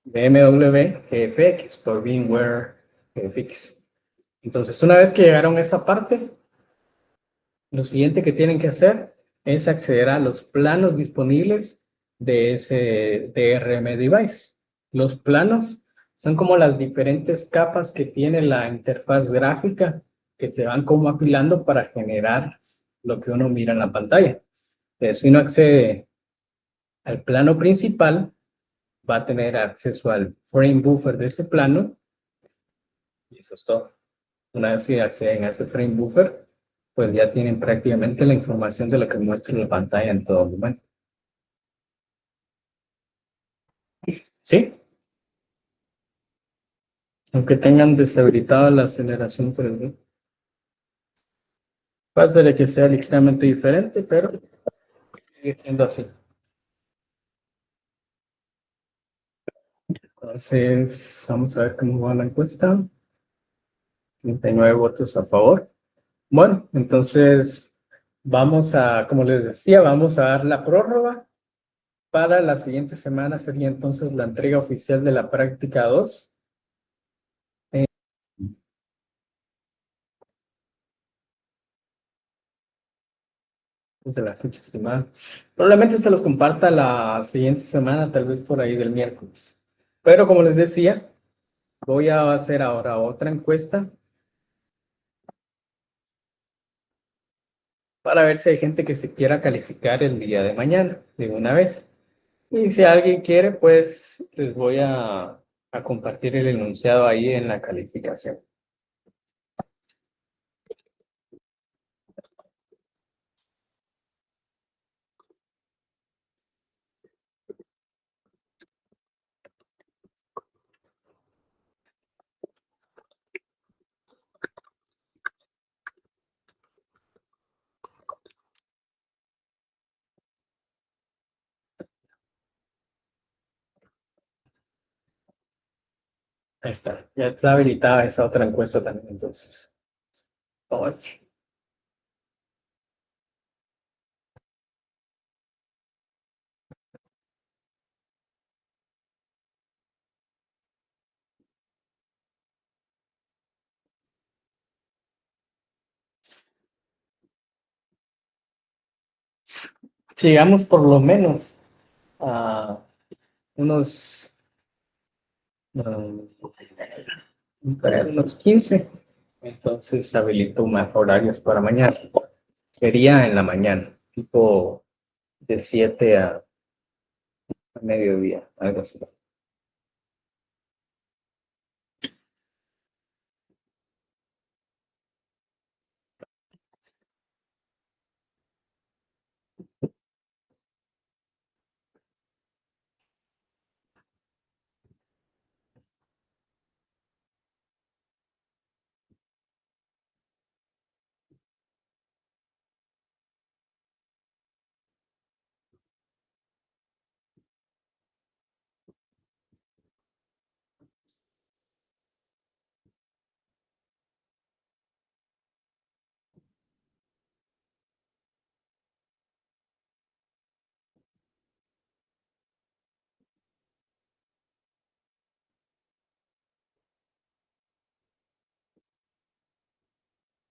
BMW GFX por VMware GFX. Entonces, una vez que llegaron a esa parte, lo siguiente que tienen que hacer es acceder a los planos disponibles de ese DRM device. Los planos son como las diferentes capas que tiene la interfaz gráfica que se van como apilando para generar lo que uno mira en la pantalla. Si uno accede al plano principal, va a tener acceso al frame buffer de ese plano y eso es todo. Una vez que acceden a ese frame buffer, pues ya tienen prácticamente la información de lo que muestra en la pantalla en todo momento. ¿Sí? Aunque tengan deshabilitada la aceleración 3D. Puede ser que sea ligeramente diferente, pero sigue siendo así. Entonces, vamos a ver cómo va la encuesta. 39 votos a favor. Bueno, entonces vamos a, como les decía, vamos a dar la prórroga. Para la siguiente semana sería entonces la entrega oficial de la práctica 2. De la fecha estimada. Probablemente se los comparta la siguiente semana, tal vez por ahí del miércoles. Pero como les decía, voy a hacer ahora otra encuesta para ver si hay gente que se quiera calificar el día de mañana, de una vez. Y si alguien quiere, pues les voy a compartir el enunciado ahí en la calificación. Ahí está, ya está habilitada esa otra encuesta también, entonces. Oye. Llegamos por lo menos a unos, unos 15. Entonces habilito más horarios para mañana. Sería en la mañana, tipo de 7 a mediodía, algo así.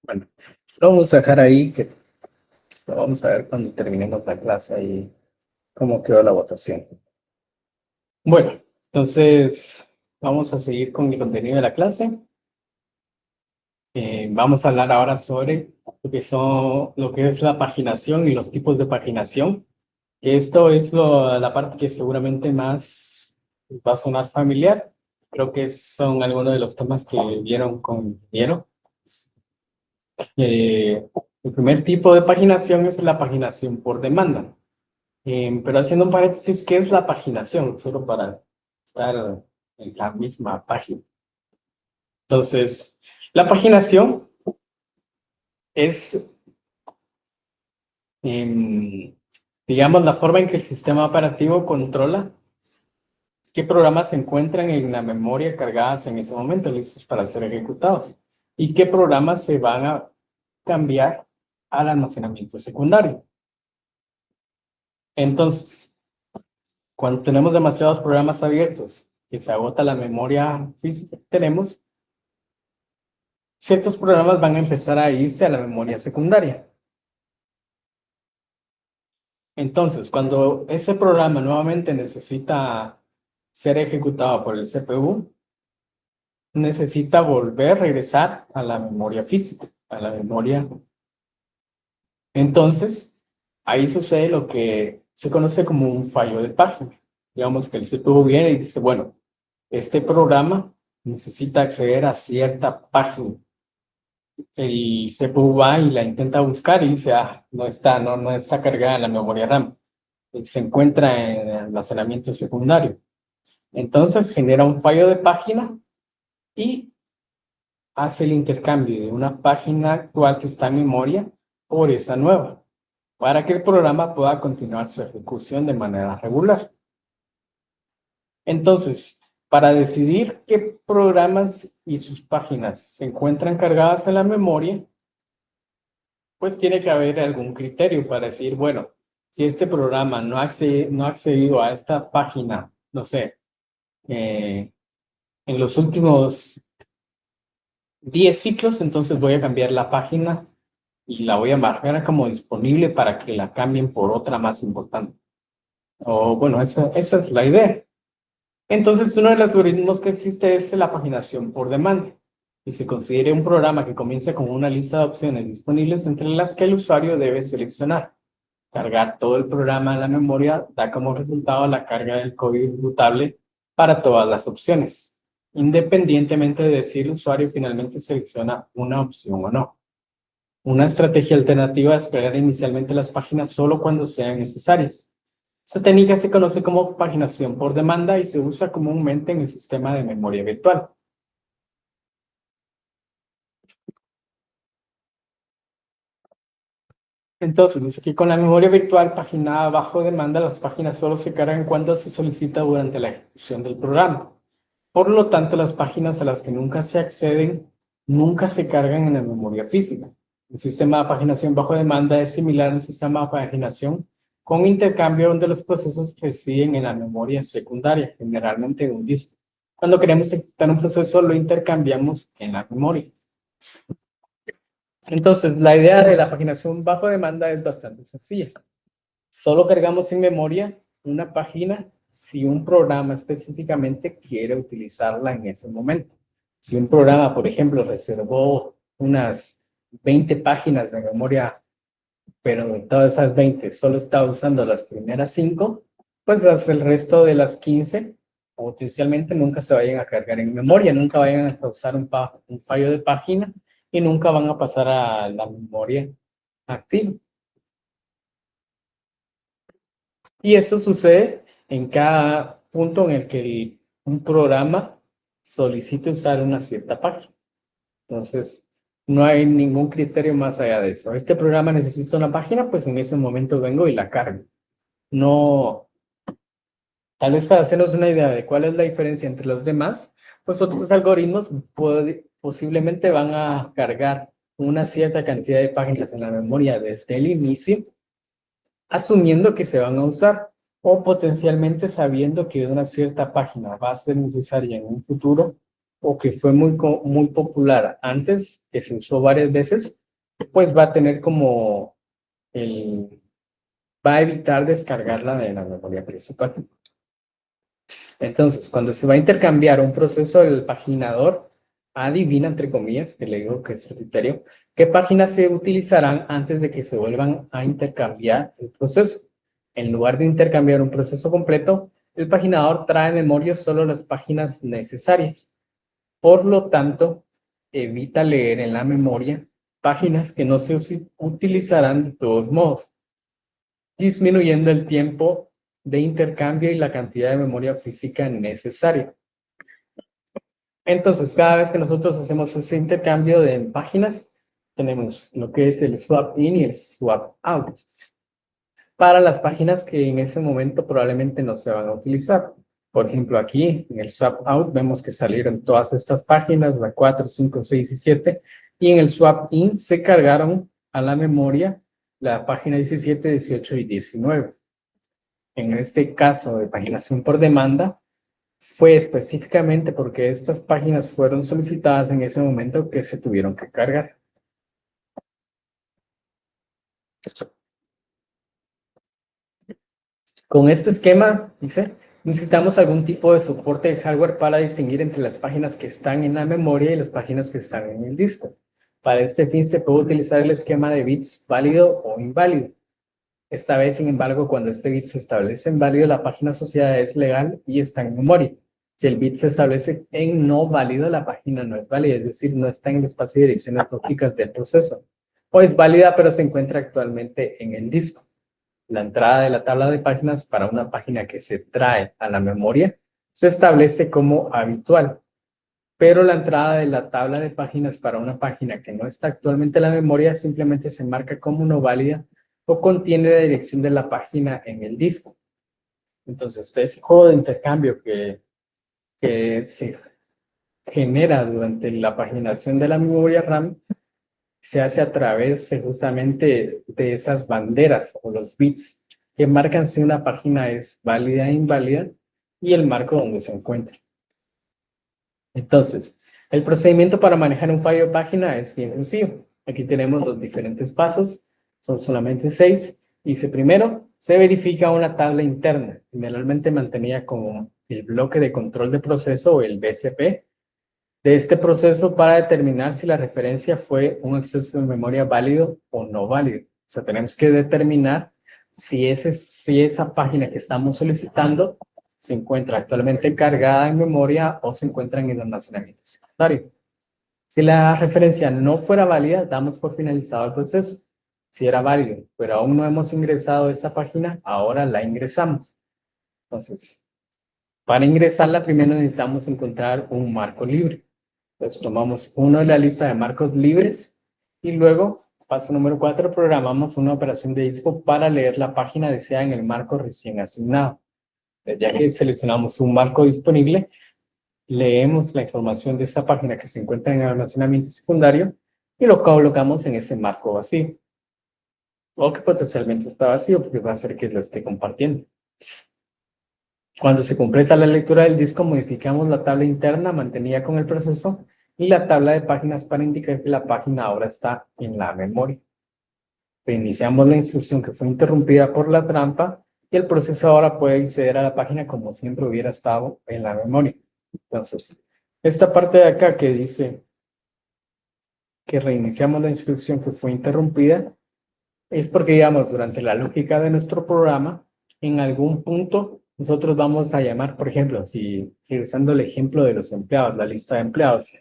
Bueno, lo vamos a dejar ahí, que lo vamos a ver cuando terminemos la clase y cómo quedó la votación. Bueno, entonces vamos a seguir con el contenido de la clase. Vamos a hablar ahora sobre lo que es la paginación y los tipos de paginación. Esto es la parte que seguramente más va a sonar familiar. Creo que son algunos de los temas que vieron con Diero. El primer tipo de paginación es la paginación por demanda. Pero haciendo un paréntesis, ¿qué es la paginación? Solo para estar en la misma página. Entonces, la paginación es, digamos, la forma en que el sistema operativo controla qué programas se encuentran en la memoria cargadas en ese momento, listos para ser ejecutados, y qué programas se van a cambiar al almacenamiento secundario. Entonces, cuando tenemos demasiados programas abiertos, que se agota la memoria física que tenemos, ciertos programas van a empezar a irse a la memoria secundaria. Entonces, cuando ese programa nuevamente necesita ser ejecutado por el CPU, necesita volver a regresar a la memoria física, a la memoria. Entonces, ahí sucede lo que se conoce como un fallo de página. Digamos que el CPU viene y dice, bueno, este programa necesita acceder a cierta página. El CPU va y la intenta buscar y dice, no está cargada en la memoria RAM. Se encuentra en el almacenamiento secundario. Entonces genera un fallo de página y hace el intercambio de una página actual que está en memoria por esa nueva, para que el programa pueda continuar su ejecución de manera regular. Entonces, para decidir qué programas y sus páginas se encuentran cargadas en la memoria, pues tiene que haber algún criterio para decir, bueno, si este programa no ha accedido a esta página, no sé, en los últimos 10 ciclos, entonces voy a cambiar la página y la voy a marcar como disponible para que la cambien por otra más importante. O bueno, esa es la idea. Entonces, uno de los algoritmos que existe es la paginación por demanda. Y se considera un programa que comienza con una lista de opciones disponibles entre las que el usuario debe seleccionar. Cargar todo el programa en la memoria da como resultado la carga del código ejecutable para todas las opciones, independientemente de si el usuario finalmente selecciona una opción o no. Una estrategia alternativa es crear inicialmente las páginas solo cuando sean necesarias. Esta técnica se conoce como paginación por demanda y se usa comúnmente en el sistema de memoria virtual. Entonces, dice que con la memoria virtual paginada bajo demanda, las páginas solo se cargan cuando se solicita durante la ejecución del programa. Por lo tanto, las páginas a las que nunca se acceden, nunca se cargan en la memoria física. El sistema de paginación bajo demanda es similar al sistema de paginación con intercambio donde los procesos residen en la memoria secundaria, generalmente en un disco. Cuando queremos ejecutar un proceso, lo intercambiamos en la memoria. Entonces, la idea de la paginación bajo demanda es bastante sencilla. Solo cargamos en memoria una página si un programa específicamente quiere utilizarla en ese momento. Si un programa, por ejemplo, reservó unas 20 páginas de memoria, pero de todas esas 20 solo está usando las primeras 5, pues el resto de las 15 potencialmente nunca se vayan a cargar en memoria, nunca vayan a causar un fallo de página y nunca van a pasar a la memoria activa. Y eso sucede en cada punto en el que un programa solicite usar una cierta página. Entonces, no hay ningún criterio más allá de eso. Este programa necesita una página, pues en ese momento vengo y la cargo. No, tal vez para hacernos una idea de cuál es la diferencia entre los demás, pues otros algoritmos posiblemente van a cargar una cierta cantidad de páginas en la memoria desde el inicio, asumiendo que se van a usar o potencialmente sabiendo que una cierta página va a ser necesaria en un futuro o que fue muy popular antes, que se usó varias veces, pues va a tener como va a evitar descargarla de la memoria principal. Entonces, cuando se va a intercambiar un proceso, el paginador adivina, entre comillas, que le digo que es el criterio, qué páginas se utilizarán antes de que se vuelvan a intercambiar el proceso. En lugar de intercambiar un proceso completo, el paginador trae memoria solo las páginas necesarias. Por lo tanto, evita leer en la memoria páginas que no se utilizarán de todos modos, disminuyendo el tiempo de intercambio y la cantidad de memoria física necesaria. Entonces, cada vez que nosotros hacemos ese intercambio de páginas, tenemos lo que es el swap in y el swap out para las páginas que en ese momento probablemente no se van a utilizar. Por ejemplo, aquí en el swap out vemos que salieron todas estas páginas, la 4, 5, 6 y 7, y en el swap in se cargaron a la memoria la página 17, 18 y 19. En este caso de paginación por demanda, fue específicamente porque estas páginas fueron solicitadas en ese momento que se tuvieron que cargar. Con este esquema, dice, necesitamos algún tipo de soporte de hardware para distinguir entre las páginas que están en la memoria y las páginas que están en el disco. Para este fin se puede utilizar el esquema de bits válido o inválido. Esta vez, sin embargo, cuando este bit se establece en válido, la página asociada es legal y está en memoria. Si el bit se establece en no válido, la página no es válida, es decir, no está en el espacio de direcciones lógicas del proceso. O es válida, pero se encuentra actualmente en el disco. La entrada de la tabla de páginas para una página que se trae a la memoria se establece como habitual, pero la entrada de la tabla de páginas para una página que no está actualmente en la memoria simplemente se marca como no válida o contiene la dirección de la página en el disco. Entonces, ese juego de intercambio que se genera durante la paginación de la memoria RAM se hace a través justamente de esas banderas o los bits que marcan si una página es válida e inválida y el marco donde se encuentra. Entonces, el procedimiento para manejar un fallo de página es bien sencillo. Aquí tenemos los diferentes pasos, son solamente 6. Dice primero, se verifica una tabla interna, generalmente mantenida como el bloque de control de proceso o el BCP, de este proceso para determinar si la referencia fue un acceso de memoria válido o no válido. O sea, tenemos que determinar si esa página que estamos solicitando se encuentra actualmente cargada en memoria o se encuentra en el almacenamiento secundario. Si la referencia no fuera válida, damos por finalizado el proceso. Si era válido, pero aún no hemos ingresado a esa página, ahora la ingresamos. Entonces, para ingresarla, primero necesitamos encontrar un marco libre. Entonces tomamos uno de la lista de marcos libres y luego, paso número 4, programamos una operación de disco para leer la página deseada en el marco recién asignado. Ya que seleccionamos un marco disponible, leemos la información de esa página que se encuentra en el almacenamiento secundario y lo colocamos en ese marco vacío. O que potencialmente está vacío porque va a ser que lo esté compartiendo. Cuando se completa la lectura del disco, modificamos la tabla interna mantenida con el proceso y la tabla de páginas para indicar que la página ahora está en la memoria. Reiniciamos la instrucción que fue interrumpida por la trampa y el proceso ahora puede acceder a la página como siempre hubiera estado en la memoria. Entonces, esta parte de acá que dice que reiniciamos la instrucción que fue interrumpida es porque, digamos, durante la lógica de nuestro programa, en algún punto nosotros vamos a llamar, por ejemplo, si regresando al ejemplo de los empleados, la lista de empleados,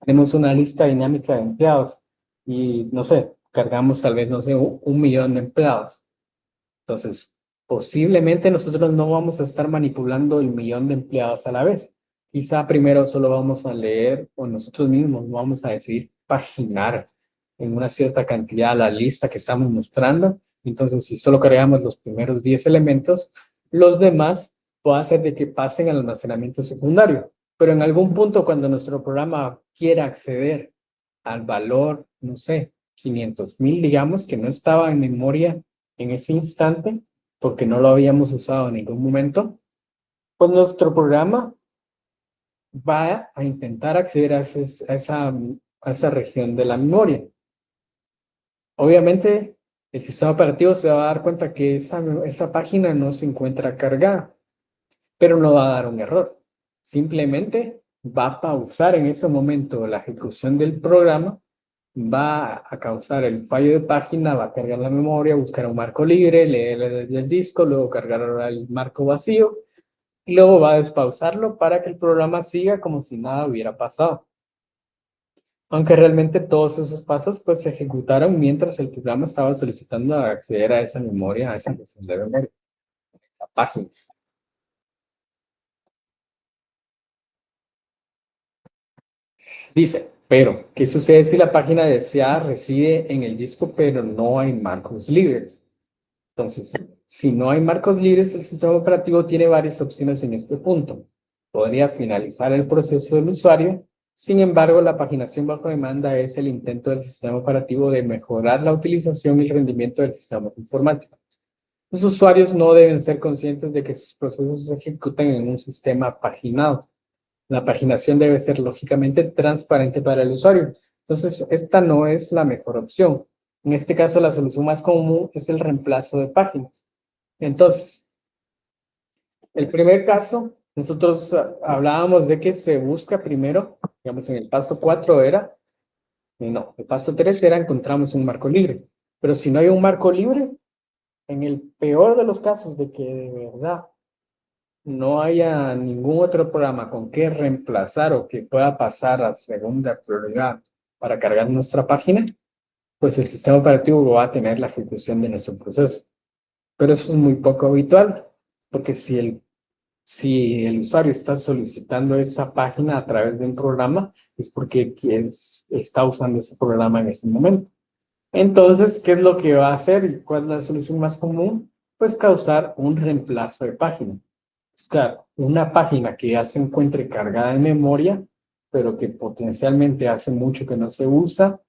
tenemos una lista dinámica de empleados y, no sé, cargamos tal vez, no sé, 1.000.000 de empleados. Entonces, posiblemente nosotros no vamos a estar manipulando el 1.000.000 de empleados a la vez. Quizá primero solo vamos a leer o nosotros mismos vamos a decidir paginar en una cierta cantidad la lista que estamos mostrando. Entonces, si solo cargamos los primeros 10 elementos, los demás puede hacer de que pasen al almacenamiento secundario. Pero en algún punto, cuando nuestro programa quiera acceder al valor, no sé, 500.000, digamos, que no estaba en memoria en ese instante, porque no lo habíamos usado en ningún momento, pues nuestro programa va a intentar acceder a esa región de la memoria. Obviamente, el sistema operativo se va a dar cuenta que esa página no se encuentra cargada, pero no va a dar un error. Simplemente va a pausar en ese momento la ejecución del programa, va a causar el fallo de página, va a cargar la memoria, buscar un marco libre, leer desde el disco, luego cargar el marco vacío, y luego va a despausarlo para que el programa siga como si nada hubiera pasado. Aunque realmente todos esos pasos pues se ejecutaron mientras el programa estaba solicitando acceder a esa memoria, a esa porción de memoria, la página. Dice, pero, ¿qué sucede si la página deseada reside en el disco pero no hay marcos libres? Entonces, si no hay marcos libres, el sistema operativo tiene varias opciones en este punto. Podría finalizar el proceso del usuario. Sin embargo, la paginación bajo demanda es el intento del sistema operativo de mejorar la utilización y el rendimiento del sistema informático. Los usuarios no deben ser conscientes de que sus procesos se ejecutan en un sistema paginado. La paginación debe ser lógicamente transparente para el usuario. Entonces, esta no es la mejor opción. En este caso, la solución más común es el reemplazo de páginas. Entonces, el primer caso, nosotros hablábamos de que se busca primero, digamos, en el paso 4 era, no, el paso 3 era encontramos un marco libre. Pero si no hay un marco libre, en el peor de los casos de que de verdad no haya ningún otro programa con que reemplazar o que pueda pasar a segunda prioridad para cargar nuestra página, pues el sistema operativo va a tener la ejecución de nuestro proceso. Pero eso es muy poco habitual, porque si el usuario está solicitando esa página a través de un programa, es porque está usando ese programa en ese momento. Entonces, ¿qué es lo que va a hacer y cuál es la solución más común? Pues causar un reemplazo de página. Buscar una página que ya se encuentre cargada en memoria, pero que potencialmente hace mucho que no se usa,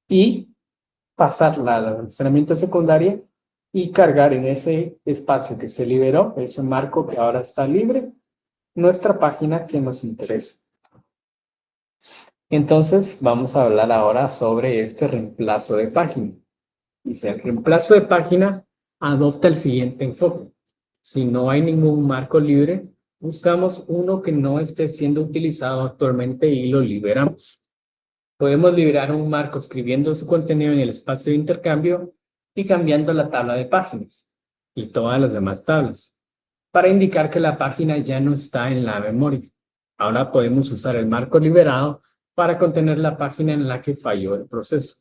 y pasarla al almacenamiento secundario y cargar en ese espacio que se liberó, ese marco que ahora está libre, nuestra página que nos interesa. Entonces, vamos a hablar ahora sobre este reemplazo de página. Dice, el reemplazo de página adopta el siguiente enfoque. Si no hay ningún marco libre, buscamos uno que no esté siendo utilizado actualmente y lo liberamos. Podemos liberar un marco escribiendo su contenido en el espacio de intercambio y cambiando la tabla de páginas y todas las demás tablas para indicar que la página ya no está en la memoria. Ahora podemos usar el marco liberado para contener la página en la que falló el proceso.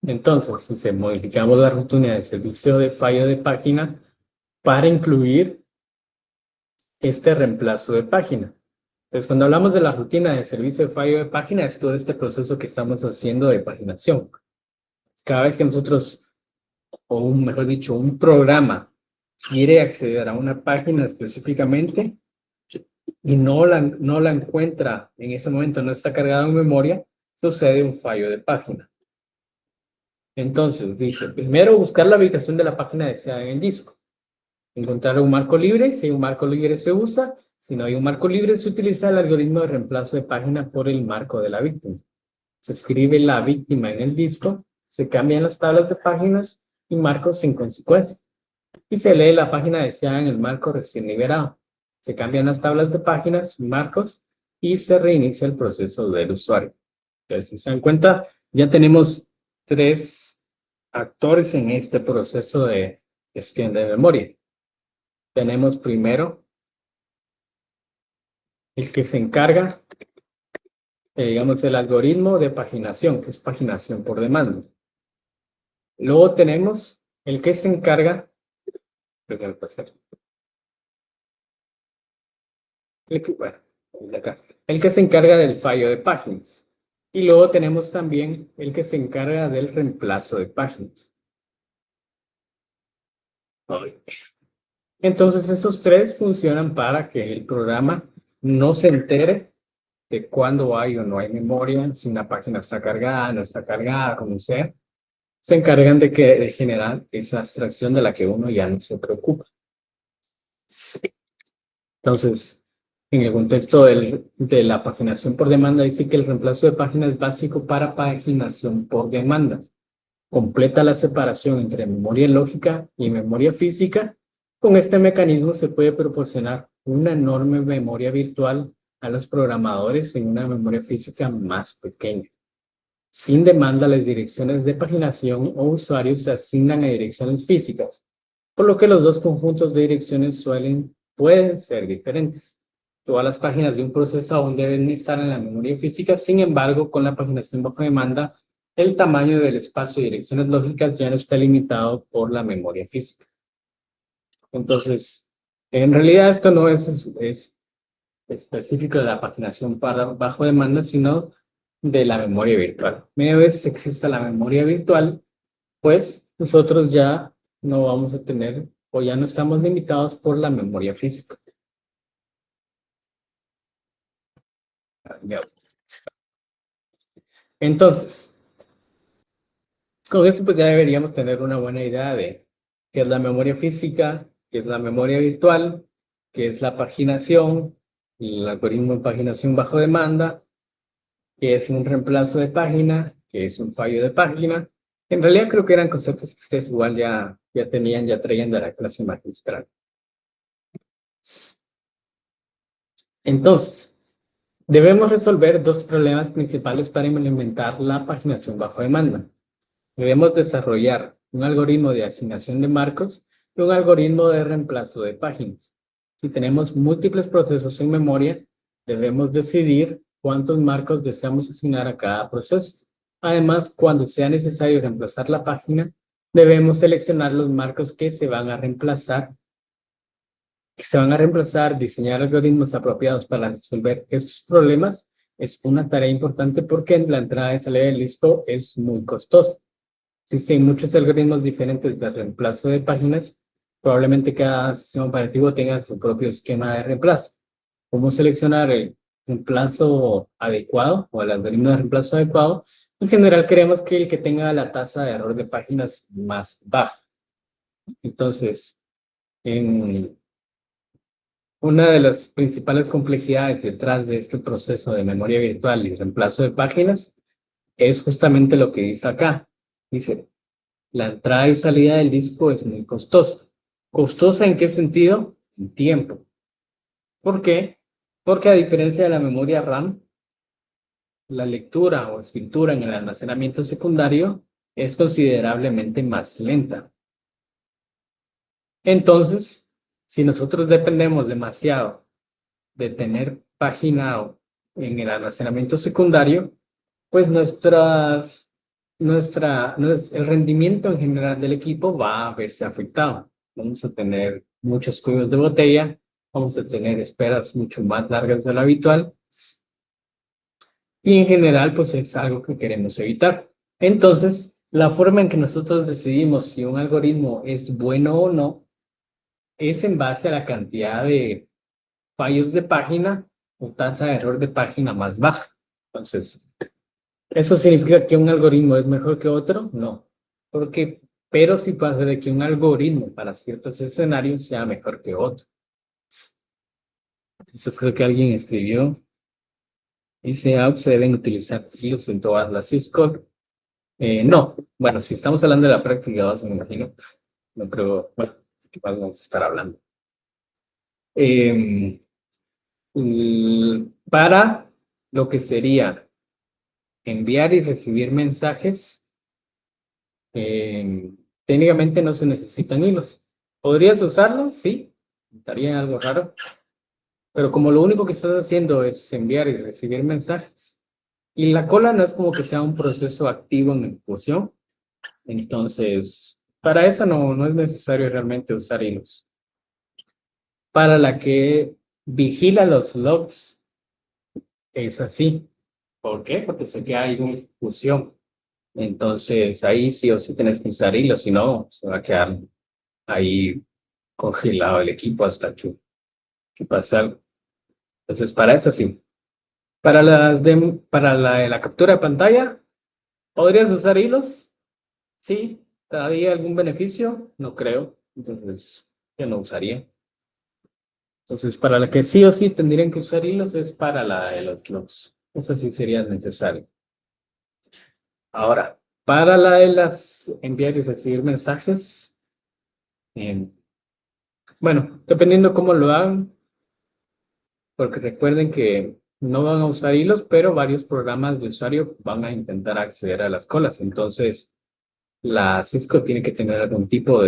Entonces, si modificamos la rutina de servicio de fallo de página para incluir este reemplazo de página. Entonces, cuando hablamos de la rutina de servicio de fallo de página, es todo este proceso que estamos haciendo de paginación. Cada vez que nosotros, mejor dicho, un programa quiere acceder a una página específicamente y no la encuentra en ese momento, no está cargada en memoria, sucede un fallo de página. Entonces, dice, primero buscar la ubicación de la página deseada en el disco. Encontrar un marco libre, si hay un marco libre se usa, si no hay un marco libre se utiliza el algoritmo de reemplazo de página por el marco de la víctima. Se escribe la víctima en el disco, se cambian las tablas de páginas y marcos sin consecuencia. Y se lee la página deseada en el marco recién liberado. Se cambian las tablas de páginas y marcos y se reinicia el proceso del usuario. Entonces, si se dan cuenta, ya tenemos 3 actores en este proceso de gestión de memoria. Tenemos primero el que se encarga, digamos, el algoritmo de paginación, que es paginación por demanda. Luego tenemos el que se encarga, el que se encarga del fallo de páginas. Y luego tenemos también el que se encarga del reemplazo de páginas. Entonces, esos 3 funcionan para que el programa no se entere de cuándo hay o no hay memoria, si una página está cargada, no está cargada, como sea. Se encargan de generar esa abstracción de la que uno ya no se preocupa. Entonces, en el contexto de la paginación por demanda, dice que el reemplazo de página es básico para paginación por demanda. Completa la separación entre memoria lógica y memoria física. Con este mecanismo se puede proporcionar una enorme memoria virtual a los programadores en una memoria física más pequeña. Sin demanda, las direcciones de paginación o usuarios se asignan a direcciones físicas. por lo que los dos conjuntos de direcciones pueden ser diferentes. Todas las páginas de un proceso aún deben estar en la memoria física, sin embargo, con la paginación bajo demanda, el tamaño del espacio de direcciones lógicas ya no está limitado por la memoria física. Entonces, en realidad esto no es específico de la paginación para bajo demanda, sino de la memoria virtual. Media vez exista la memoria virtual, pues nosotros ya no vamos a tener o ya no estamos limitados por la memoria física. Entonces, con eso pues ya deberíamos tener una buena idea de qué es la memoria física, qué es la memoria virtual, qué es la paginación, el algoritmo de paginación bajo demanda, qué es un reemplazo de página, qué es un fallo de página. En realidad creo que eran conceptos que ustedes igual ya tenían, ya traían de la clase magistral. Entonces, debemos resolver dos problemas principales para implementar la paginación bajo demanda. Debemos desarrollar un algoritmo de asignación de marcos y un algoritmo de reemplazo de páginas. Si tenemos múltiples procesos en memoria, debemos decidir cuántos marcos deseamos asignar a cada proceso. Además, cuando sea necesario reemplazar la página, debemos seleccionar los marcos que se van a reemplazar, diseñar algoritmos apropiados para resolver estos problemas. Es una tarea importante porque la entrada y salida del disco es muy costosa. Existen muchos algoritmos diferentes de reemplazo de páginas. Probablemente cada sistema operativo tenga su propio esquema de reemplazo. ¿Cómo seleccionar el reemplazo adecuado o el algoritmo de reemplazo adecuado? En general queremos que el que tenga la tasa de error de páginas más baja. Entonces, una de las principales complejidades detrás de este proceso de memoria virtual y reemplazo de páginas es justamente lo que dice acá. Dice, la entrada y salida del disco es muy costosa. ¿Costosa en qué sentido? En tiempo. ¿Por qué? Porque a diferencia de la memoria RAM, la lectura o escritura en el almacenamiento secundario es considerablemente más lenta. Entonces, si nosotros dependemos demasiado de tener paginado en el almacenamiento secundario, pues el rendimiento en general del equipo va a verse afectado. Vamos a tener muchos cuellos de botella, vamos a tener esperas mucho más largas de lo habitual y en general pues es algo que queremos evitar. Entonces, la forma en que nosotros decidimos si un algoritmo es bueno o no es en base a la cantidad de fallos de página o tasa de error de página más baja. Entonces, ¿eso significa que un algoritmo es mejor que otro? No. Pero sí pasa de que un algoritmo para ciertos escenarios sea mejor que otro. Entonces creo que alguien escribió, dice, se deben utilizar filos en todas las syscall. No, bueno, si estamos hablando de la práctica 2, me imagino, no creo, bueno, ¿qué más vamos a estar hablando? Em, para lo que sería enviar y recibir mensajes, técnicamente no se necesitan hilos. ¿Podrías usarlos? Sí, estaría algo raro. Pero como lo único que estás haciendo es enviar y recibir mensajes, y la cola no es como que sea un proceso activo en ejecución, entonces para eso no es necesario realmente usar hilos. Para la que vigila los logs, es así. ¿Por qué? Porque sé que hay una ejecución. Entonces ahí sí o sí tienes que usar hilos, si no, se va a quedar ahí congelado el equipo hasta que pase algo. Entonces, para eso sí. Para la de la captura de pantalla, ¿podrías usar hilos? Sí. ¿Todavía algún beneficio? No creo. Entonces, yo no usaría. Entonces, para la que sí o sí tendrían que usar hilos es para la de los logs. Eso sí sería necesario. Ahora, para la de las enviar y recibir mensajes, eh, bueno, dependiendo cómo lo hagan, porque recuerden que no van a usar hilos, pero varios programas de usuario van a intentar acceder a las colas. Entonces, la Cisco tiene que tener algún tipo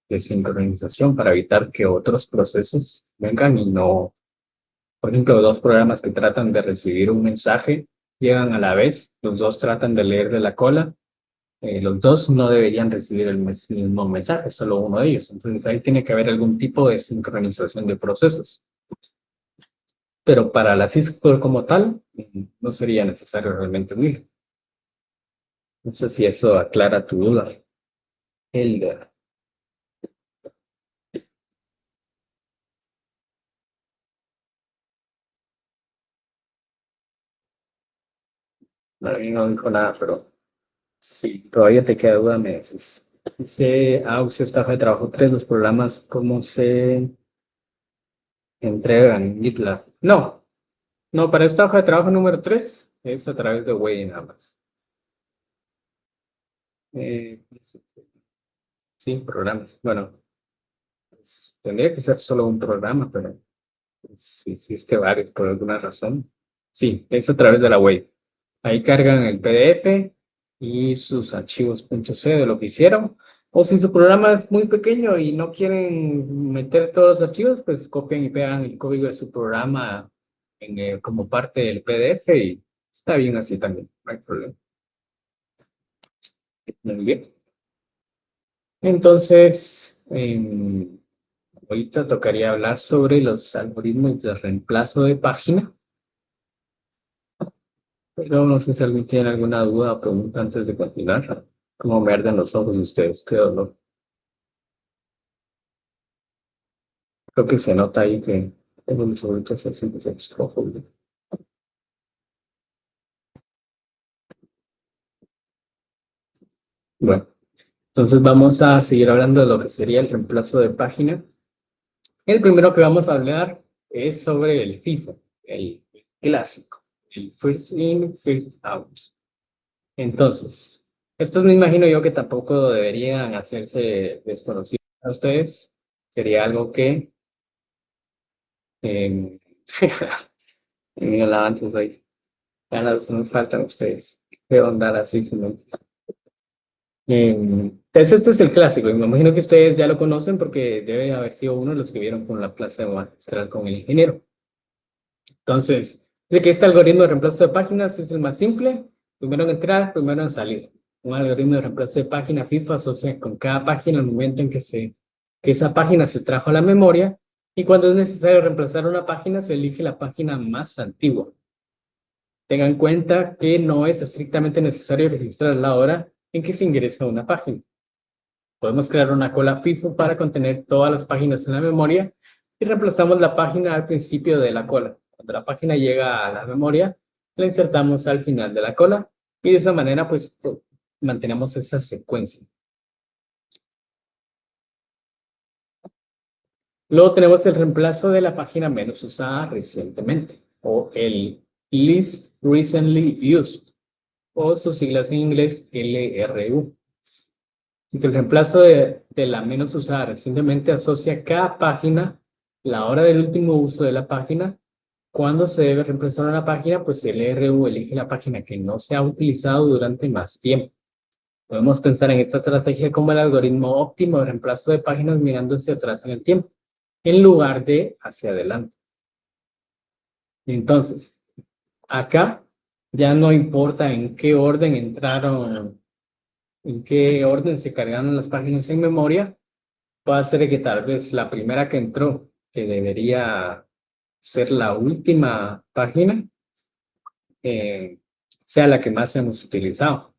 de sincronización para evitar que otros procesos vengan y no, por ejemplo, dos programas que tratan de recibir un mensaje llegan a la vez, los dos tratan de leer de la cola, los dos no deberían recibir el mismo mensaje, solo uno de ellos. Entonces ahí tiene que haber algún tipo de sincronización de procesos. Pero para la syscall como tal, no sería necesario realmente unirlo. No sé si eso aclara tu duda, Elder. No dijo nada, pero si todavía te queda duda, me dices. Dice, usted estafa de trabajo 3 los programas, ¿cómo se entregan en GitLab? No, no, para esta hoja de trabajo número 3 es a través de Way nada más. Eh, sí, programas. Bueno, pues, tendría que ser solo un programa, pero si existe varios por alguna razón. Sí, es a través de la web. Ahí cargan el PDF y sus archivos .c de lo que hicieron. O si su programa es muy pequeño y no quieren meter todos los archivos, pues copian y pegan el código de su programa como parte del PDF y está bien así también, no hay problema. Muy bien. Entonces, ahorita tocaría hablar sobre los algoritmos de reemplazo de página. Pero no sé si alguien tiene alguna duda o pregunta antes de continuar. ¿Cómo me arden los ojos de ustedes? Qué dolor. Creo que se nota ahí que tengo mis ojitos así de rojos. Bueno, entonces vamos a seguir hablando de lo que sería el reemplazo de página. El primero que vamos a hablar es sobre el FIFO, el clásico, el First In, First Out. Entonces, estos me imagino yo que tampoco deberían hacerse desconocidos a ustedes. Sería algo que Eh, mira la antes hoy. Ganas no me faltan ustedes. Qué onda así sin mentes. Entonces este es el clásico y me imagino que ustedes ya lo conocen porque debe haber sido uno de los que vieron con la plaza de magistral con el ingeniero. Entonces, de que este algoritmo de reemplazo de páginas es el más simple. Primero en entrar, primero en salir. Un algoritmo de reemplazo de página FIFA asocia con cada página el momento en que esa página se trajo a la memoria y cuando es necesario reemplazar una página se elige la página más antigua. Tengan en cuenta que no es estrictamente necesario registrar la hora en que se ingresa a una página. Podemos crear una cola FIFO para contener todas las páginas en la memoria y reemplazamos la página al principio de la cola. Cuando la página llega a la memoria, la insertamos al final de la cola y de esa manera pues mantenemos esa secuencia. Luego tenemos el reemplazo de la página menos usada recientemente o el Least Recently Used o sus siglas en inglés LRU. Así que el reemplazo de la menos usada recientemente asocia cada página, la hora del último uso de la página. Cuando se debe reemplazar una página, pues el LRU elige la página que no se ha utilizado durante más tiempo. Podemos pensar en esta estrategia como el algoritmo óptimo de reemplazo de páginas mirando hacia atrás en el tiempo, en lugar de hacia adelante. Entonces, acá ya no importa en qué orden entraron, en qué orden se cargaron las páginas en memoria, puede ser que tal vez la primera que entró, que debería ser la última página, sea la que más hemos utilizado.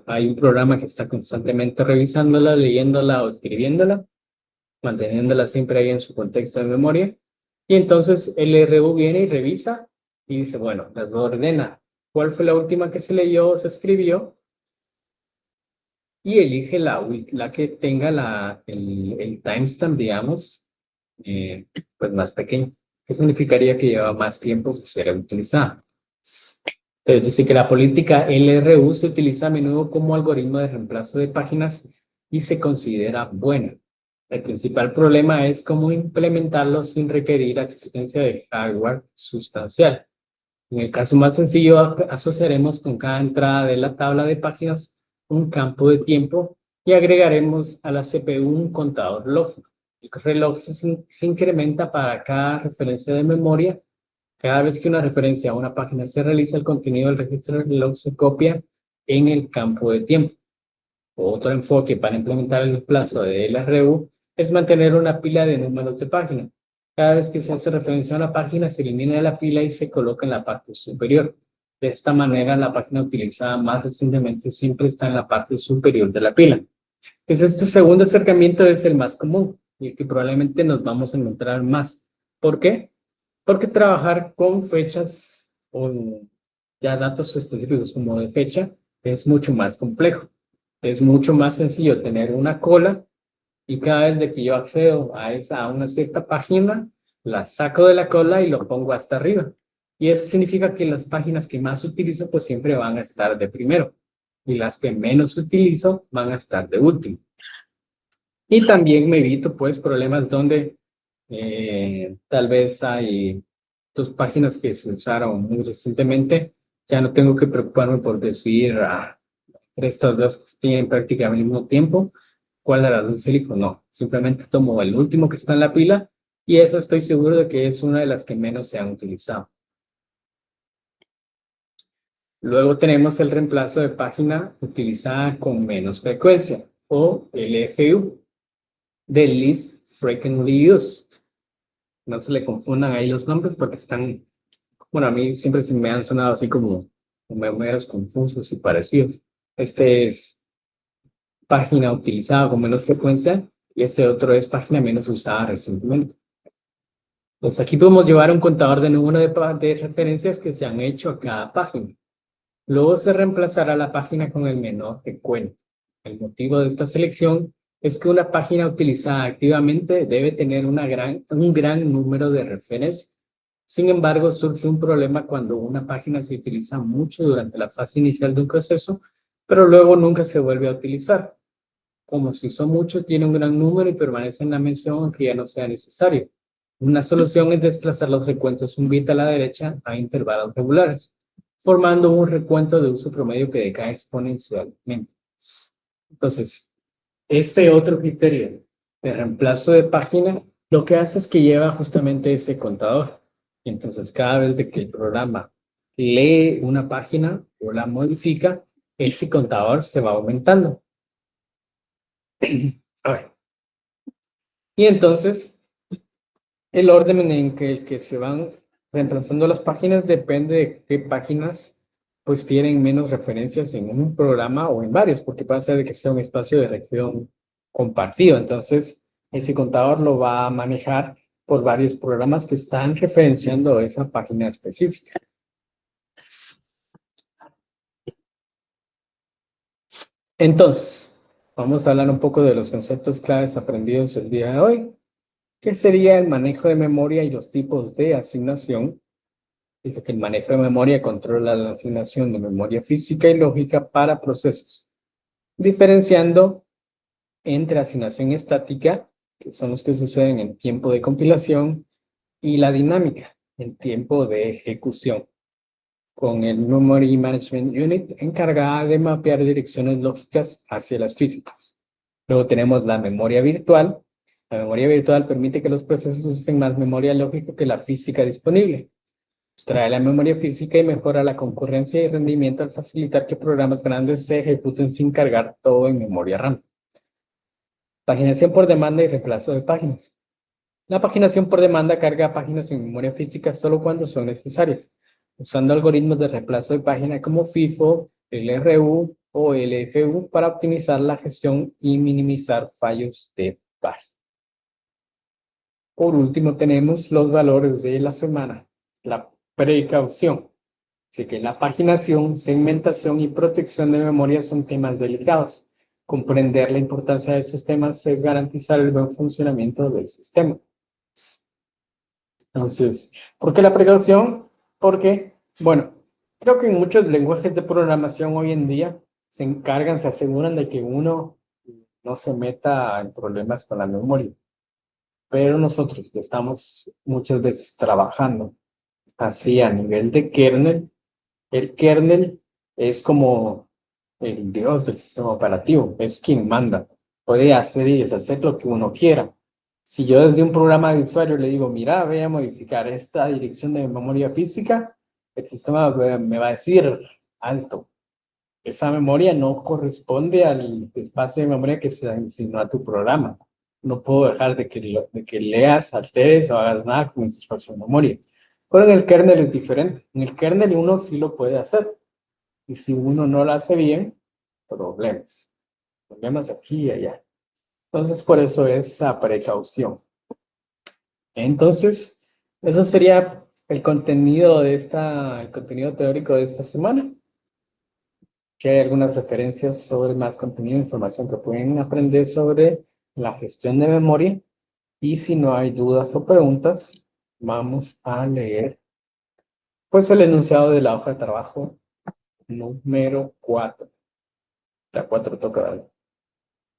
Hay un programa que está constantemente revisándola, leyéndola o escribiéndola, manteniéndola siempre ahí en su contexto de memoria. Y entonces el RU viene y revisa y dice, bueno, las ordena. ¿Cuál fue la última que se leyó o se escribió? Y elige la que tenga el timestamp, digamos, pues más pequeño. ¿Qué significaría que lleva más tiempo ser utilizada? Es decir, que la política LRU se utiliza a menudo como algoritmo de reemplazo de páginas y se considera buena. El principal problema es cómo implementarlo sin requerir asistencia de hardware sustancial. En el caso más sencillo, asociaremos con cada entrada de la tabla de páginas un campo de tiempo y agregaremos a la CPU un contador lógico. El reloj se incrementa para cada referencia de memoria. Cada vez que una referencia a una página se realiza, el contenido del registro del reloj se copia en el campo de tiempo. Otro enfoque para implementar el plazo de LRU es mantener una pila de números de página. Cada vez que se hace referencia a una página, se elimina de la pila y se coloca en la parte superior. De esta manera, la página utilizada más recientemente siempre está en la parte superior de la pila. Pues este segundo acercamiento es el más común y el que probablemente nos vamos a encontrar más. ¿Por qué? Porque trabajar con fechas o ya datos específicos como de fecha es mucho más complejo. Es mucho más sencillo tener una cola y cada vez de que yo accedo a una cierta página, la saco de la cola y lo pongo hasta arriba. Y eso significa que las páginas que más utilizo pues siempre van a estar de primero y las que menos utilizo van a estar de último. Y también me evito pues problemas donde tal vez hay dos páginas que se usaron muy recientemente. Ya no tengo que preocuparme por decir estas dos que tienen prácticamente el mismo tiempo. ¿Cuál de las dos elijo? No, simplemente tomo el último que está en la pila y esa estoy seguro de que es una de las que menos se han utilizado. Luego tenemos el reemplazo de página utilizada con menos frecuencia o LFU, de Least Frequently Used. No se le confundan ahí los nombres porque están, bueno, a mí siempre se me han sonado así como meros confusos y parecidos. Este es página utilizada con menos frecuencia y este otro es página menos usada recientemente. Pues aquí podemos llevar un contador de número de referencias que se han hecho a cada página. Luego se reemplazará la página con el menor recuento. El motivo de esta selección es que una página utilizada activamente debe tener un gran número de referencias. Sin embargo, surge un problema cuando una página se utiliza mucho durante la fase inicial de un proceso, pero luego nunca se vuelve a utilizar. Como se usó mucho, tiene un gran número y permanece en la mención aunque ya no sea necesario. Una solución es desplazar los recuentos un bit a la derecha a intervalos regulares, formando un recuento de uso promedio que decae exponencialmente. Entonces, este otro criterio de reemplazo de página, lo que hace es que lleva justamente ese contador. Y entonces, cada vez de que el programa lee una página o la modifica, ese contador se va aumentando. A ver. Y entonces, el orden en que se van reemplazando las páginas depende de qué páginas pues tienen menos referencias en un programa o en varios, porque puede ser de que sea un espacio de región compartido. Entonces, ese contador lo va a manejar por varios programas que están referenciando esa página específica. Entonces, vamos a hablar un poco de los conceptos claves aprendidos el día de hoy, que sería el manejo de memoria y los tipos de asignación. Dice que el manejo de memoria controla la asignación de memoria física y lógica para procesos, diferenciando entre asignación estática, que son los que suceden en tiempo de compilación, y la dinámica, en tiempo de ejecución, con el Memory Management Unit encargada de mapear direcciones lógicas hacia las físicas. Luego tenemos la memoria virtual. La memoria virtual permite que los procesos usen más memoria lógica que la física disponible. Extrae la memoria física y mejora la concurrencia y rendimiento al facilitar que programas grandes se ejecuten sin cargar todo en memoria RAM. Paginación por demanda y reemplazo de páginas. La paginación por demanda carga páginas en memoria física solo cuando son necesarias, usando algoritmos de reemplazo de página como FIFO, LRU o LFU para optimizar la gestión y minimizar fallos de página. Por último, tenemos los valores de la semana. La precaución. Así que la paginación, segmentación y protección de memoria son temas delicados. Comprender la importancia de estos temas es garantizar el buen funcionamiento del sistema. Entonces, ¿por qué la precaución? Porque, bueno, creo que en muchos lenguajes de programación hoy en día se aseguran de que uno no se meta en problemas con la memoria. Pero nosotros que estamos muchas veces trabajando así a nivel de kernel, el kernel es como el Dios del sistema operativo, es quien manda. Puede hacer y deshacer lo que uno quiera. Si yo desde un programa de usuario le digo, mira, voy a modificar esta dirección de memoria física, el sistema me va a decir, alto, esa memoria no corresponde al espacio de memoria que se asignó a tu programa. No puedo dejar de que leas, alteres o hagas nada con ese espacio de memoria. Pero en el kernel es diferente. En el kernel uno sí lo puede hacer. Y si uno no lo hace bien, problemas. Problemas aquí y allá. Entonces, por eso es esa precaución. Entonces, eso sería el contenido el contenido teórico de esta semana. Que hay algunas referencias sobre más contenido e información que pueden aprender sobre la gestión de memoria. Y si no hay dudas o preguntas, vamos a leer pues el enunciado de la hoja de trabajo número 4. La 4 toca.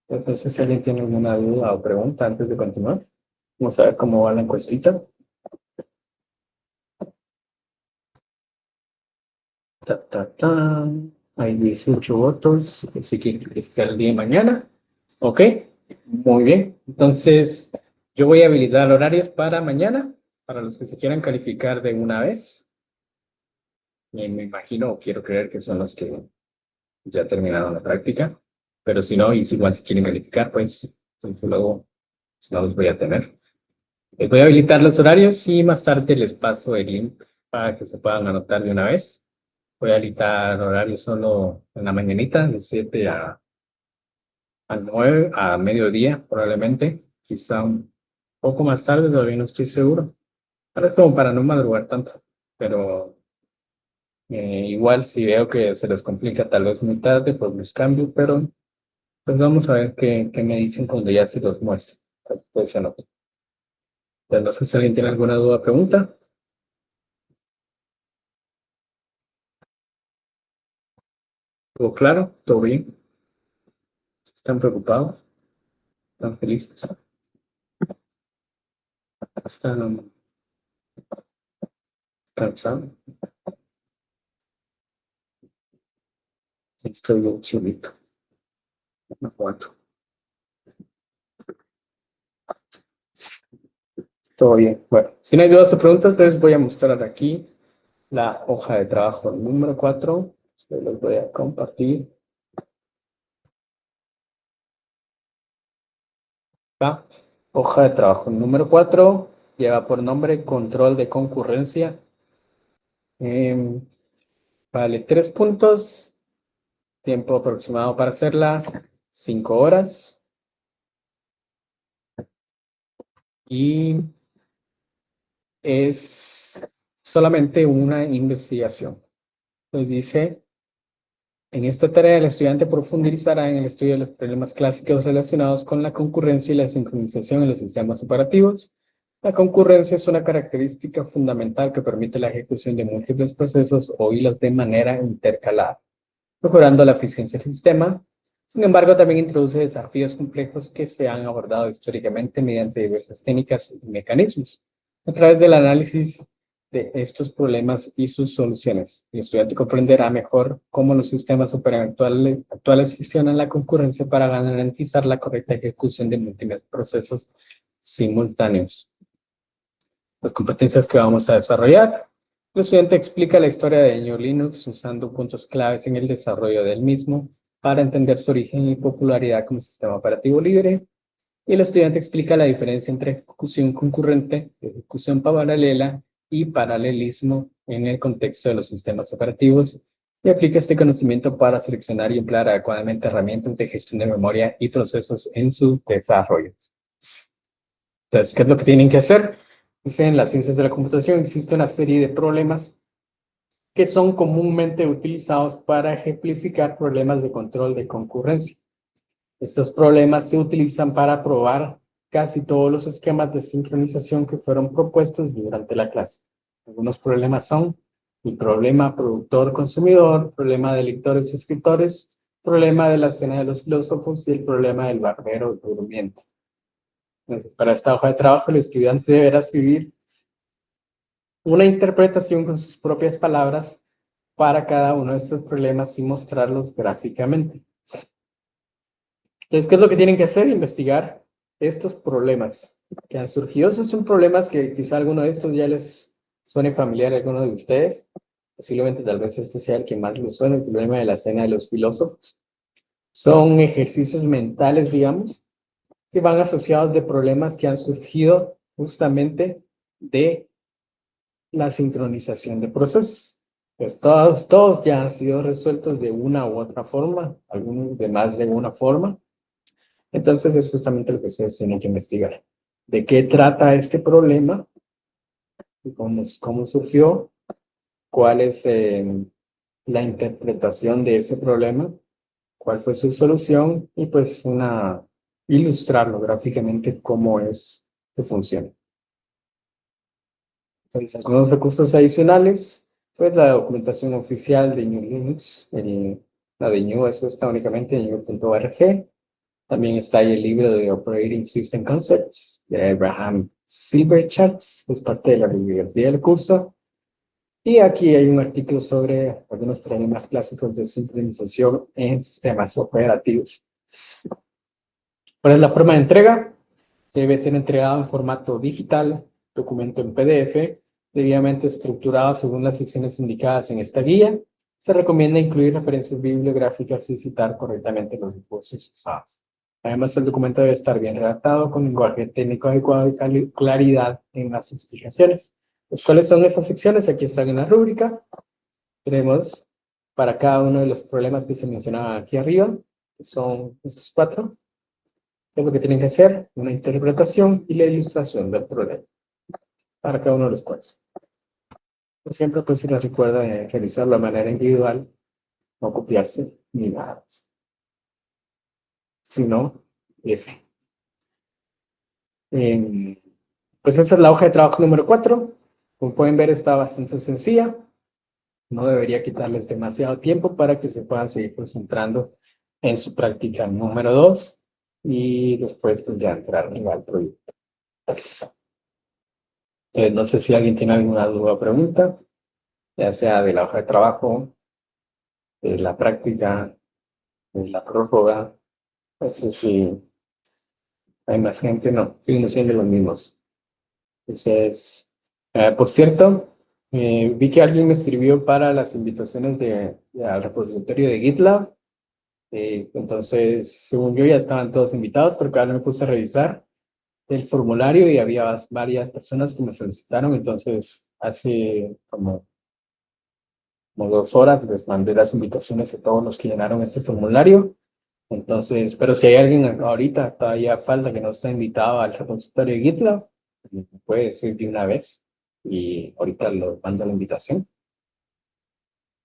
Entonces, si alguien tiene alguna duda o pregunta antes de continuar, vamos a ver cómo va la encuestita. Ta, ta, ta. Hay 18 votos, así que calificar el día de mañana. Ok, muy bien. Entonces, yo voy a habilitar horarios para mañana, para los que se quieran calificar de una vez. Me imagino o quiero creer que son los que ya terminaron la práctica, pero si no, y si igual si quieren calificar, pues luego no los voy a tener. Les voy a habilitar los horarios y más tarde les paso el link para que se puedan anotar de una vez. Voy a habilitar horarios solo en la mañanita, de 7 a 9, a mediodía probablemente, quizá un poco más tarde, todavía no estoy seguro. Ahora es como para no madrugar tanto, pero igual si veo que se les complica tal vez muy tarde, pues los cambio, pero pues vamos a ver qué me dicen cuando ya se los muestre. Pues se nota. Entonces, no sé si alguien tiene alguna duda o pregunta. ¿Todo claro? ¿Todo bien? ¿Están preocupados? ¿Están felices? ¿Están cansados? Estoy bien chulito. No aguanto. Todo bien. Bueno, si no hay dudas o preguntas, les voy a mostrar aquí la hoja de trabajo número 4. Se los voy a compartir. La hoja de trabajo número 4 lleva por nombre control de concurrencia. Vale, 3 puntos. Tiempo aproximado para hacerla, 5 horas. Y es solamente una investigación. Pues dice, en esta tarea el estudiante profundizará en el estudio de los problemas clásicos relacionados con la concurrencia y la sincronización en los sistemas operativos. La concurrencia es una característica fundamental que permite la ejecución de múltiples procesos o hilos de manera intercalada, mejorando la eficiencia del sistema. Sin embargo, también introduce desafíos complejos que se han abordado históricamente mediante diversas técnicas y mecanismos. A través del análisis de estos problemas y sus soluciones, el estudiante comprenderá mejor cómo los sistemas actuales gestionan la concurrencia para garantizar la correcta ejecución de múltiples procesos simultáneos. Las competencias que vamos a desarrollar. El estudiante explica la historia de GNU Linux usando puntos claves en el desarrollo del mismo para entender su origen y popularidad como sistema operativo libre. Y el estudiante explica la diferencia entre ejecución concurrente, ejecución paralela y paralelismo en el contexto de los sistemas operativos y aplica este conocimiento para seleccionar y emplear adecuadamente herramientas de gestión de memoria y procesos en su desarrollo. Entonces, ¿qué es lo que tienen que hacer? Dice, en las ciencias de la computación existe una serie de problemas que son comúnmente utilizados para ejemplificar problemas de control de concurrencia. Estos problemas se utilizan para probar casi todos los esquemas de sincronización que fueron propuestos durante la clase. Algunos problemas son el problema productor-consumidor, problema de lectores y escritores, problema de la cena de los filósofos y el problema del barbero durmiente. Entonces, para esta hoja de trabajo, el estudiante deberá escribir una interpretación con sus propias palabras para cada uno de estos problemas y mostrarlos gráficamente. Entonces, ¿qué es lo que tienen que hacer? Investigar estos problemas que han surgido. Esos son problemas que quizá alguno de estos ya les suene familiar a alguno de ustedes. Posiblemente tal vez este sea el que más les suene, el problema de la cena de los filósofos. Son ejercicios mentales, digamos, que van asociados de problemas que han surgido justamente de la sincronización de procesos. Pues todos ya han sido resueltos de una u otra forma, algunos de más de una forma. Entonces es justamente lo que ustedes tienen que investigar. ¿De qué trata este problema? ¿Cómo surgió? ¿Cuál es la interpretación de ese problema? ¿Cuál fue su solución? Y pues ilustrarlo gráficamente cómo es que funciona. Entonces, algunos recursos adicionales, pues la documentación oficial de GNU Linux, la de GNU, eso está únicamente en GNU.org. También está ahí el libro de Operating System Concepts de Abraham Silverchatz, es parte de la bibliografía del curso. Y aquí hay un artículo sobre algunos problemas clásicos de sincronización en sistemas operativos. ¿Cuál es la forma de entrega? Debe ser entregado en formato digital, documento en PDF, debidamente estructurado según las secciones indicadas en esta guía. Se recomienda incluir referencias bibliográficas y citar correctamente los recursos usados. Además, el documento debe estar bien redactado, con lenguaje técnico adecuado y claridad en las explicaciones. Pues, ¿cuáles son esas secciones? Aquí están en la rúbrica. Tenemos para cada uno de los problemas que se mencionaban aquí arriba, que son estos 4. ¿Qué es lo que tienen que hacer? Una interpretación y la ilustración del problema para cada uno de los 4. Siempre pues se les recuerda de realizarlo de manera individual, no copiarse ni nada más. Sino F. Pues esa es la hoja de trabajo número 4. Como pueden ver, está bastante sencilla. No debería quitarles demasiado tiempo para que se puedan seguir concentrando en su práctica número 2 y después pues ya entrar al proyecto. No sé si alguien tiene alguna duda o pregunta, ya sea de la hoja de trabajo, de la práctica, de la prórroga. No sé si hay más gente, no, siguen siendo los mismos. Entonces, por cierto, vi que alguien me escribió para las invitaciones al repositorio de GitLab. Entonces, según yo, ya estaban todos invitados, porque ahora me puse a revisar el formulario y había varias personas que me solicitaron. Entonces, hace como 2 horas les mandé las invitaciones a todos los que llenaron este formulario. Entonces, pero si hay alguien ahorita todavía falta que no está invitado al repositorio de GitLab, me puede decir de una vez y ahorita lo mando la invitación.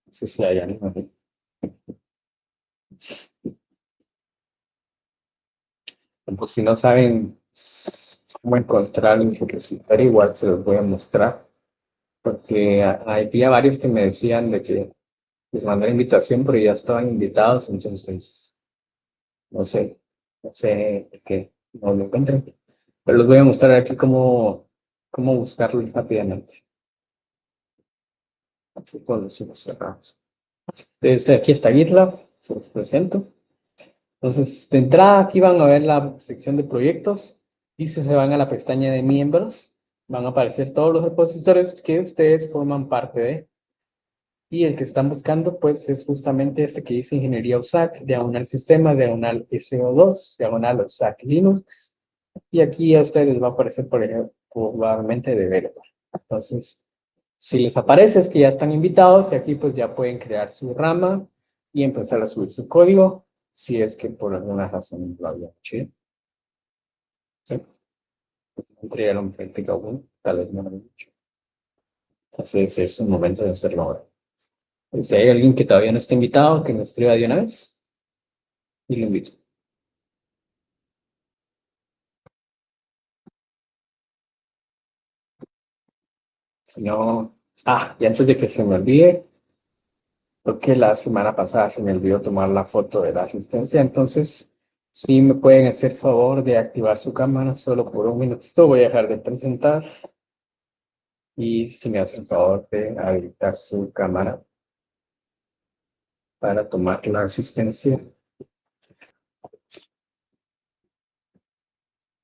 No sé si hay alguien aquí. Pues si no saben cómo encontrar el repositorio, igual se los voy a mostrar, porque había varios que me decían de que les mandé la invitación, pero ya estaban invitados, entonces no sé qué, no lo encuentren. Pero les voy a mostrar aquí cómo buscarlo rápidamente. Aquí todos los hijos cerrados. Entonces, aquí está GitLab, se los presento. Entonces, de entrada aquí van a ver la sección de proyectos y si se van a la pestaña de miembros, van a aparecer todos los repositorios que ustedes forman parte de. Y el que están buscando, pues, es justamente este que dice Ingeniería USAC, diagonal Sistema, diagonal SO2, diagonal USAC Linux. Y aquí a ustedes les va a aparecer, por ejemplo, probablemente developer. Entonces, si les aparece es que ya están invitados y aquí pues ya pueden crear su rama y empezar a subir su código, si es que por alguna razón lo habían hecho. Sí. Entregaron práctica 1, tal vez no lo han hecho. Entonces es un momento de hacerlo ahora. Si hay alguien que todavía no está invitado, que me escriba de una vez y lo invito. Si no, y antes de que se me olvide, porque la semana pasada se me olvidó tomar la foto de la asistencia, entonces si me pueden hacer favor de activar su cámara solo por un minutito, voy a dejar de presentar y si me hacen favor de habilitar su cámara. para tomar la asistencia.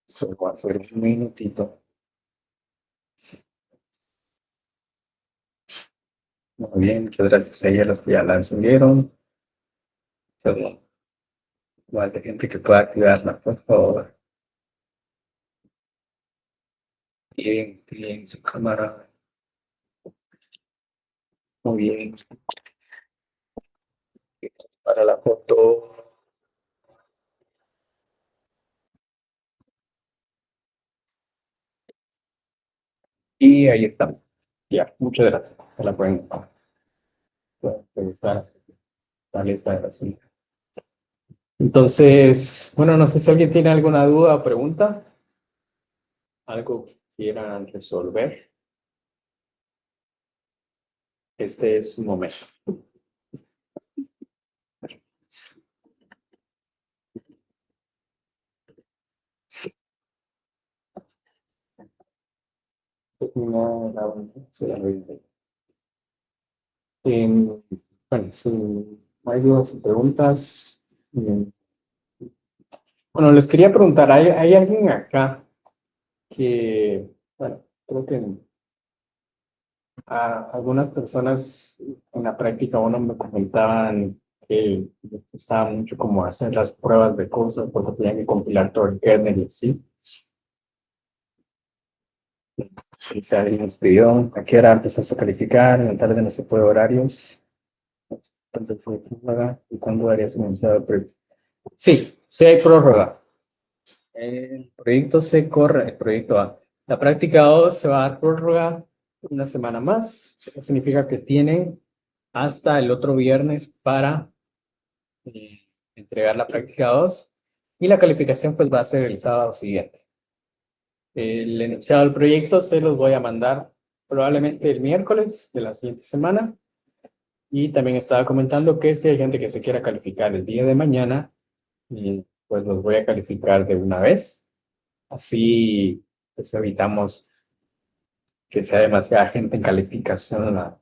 Solo va a ser un minutito. Muy bien, muchas gracias a ellas las que ya la subieron. Solo más de gente que pueda activarla, por favor. Bien, bien, su cámara. Muy bien. Para la foto. Y ahí está. Ya, muchas gracias. Se la pueden revisar. Dale esta así. Entonces, bueno, no sé si alguien tiene alguna duda o pregunta. Algo que quieran resolver. Este es su momento. No, se la olvidé. Bueno, si no hay dudas o preguntas. Bueno, les quería preguntar, ¿hay alguien acá que, bueno, creo que algunas personas en la práctica uno me comentaban que les costaba mucho como hacer las pruebas de cosas porque tenían que compilar todo el kernel y así? Si se alguien inscribió, ¿a qué hora empezás a calificar? En la tarde no se puede horarios. Entonces, ¿y cuándo darías iniciado el proyecto? Sí, sí hay prórroga. El proyecto se corre, el proyecto A. La práctica 2 se va a dar prórroga una semana más. Eso significa que tienen hasta el otro viernes para entregar la práctica 2 y la calificación pues va a ser el sábado siguiente. El enunciado del proyecto se los voy a mandar probablemente el miércoles de la siguiente semana. Y también estaba comentando que si hay gente que se quiera calificar el día de mañana, pues los voy a calificar de una vez. Así pues evitamos que sea demasiada gente en calificación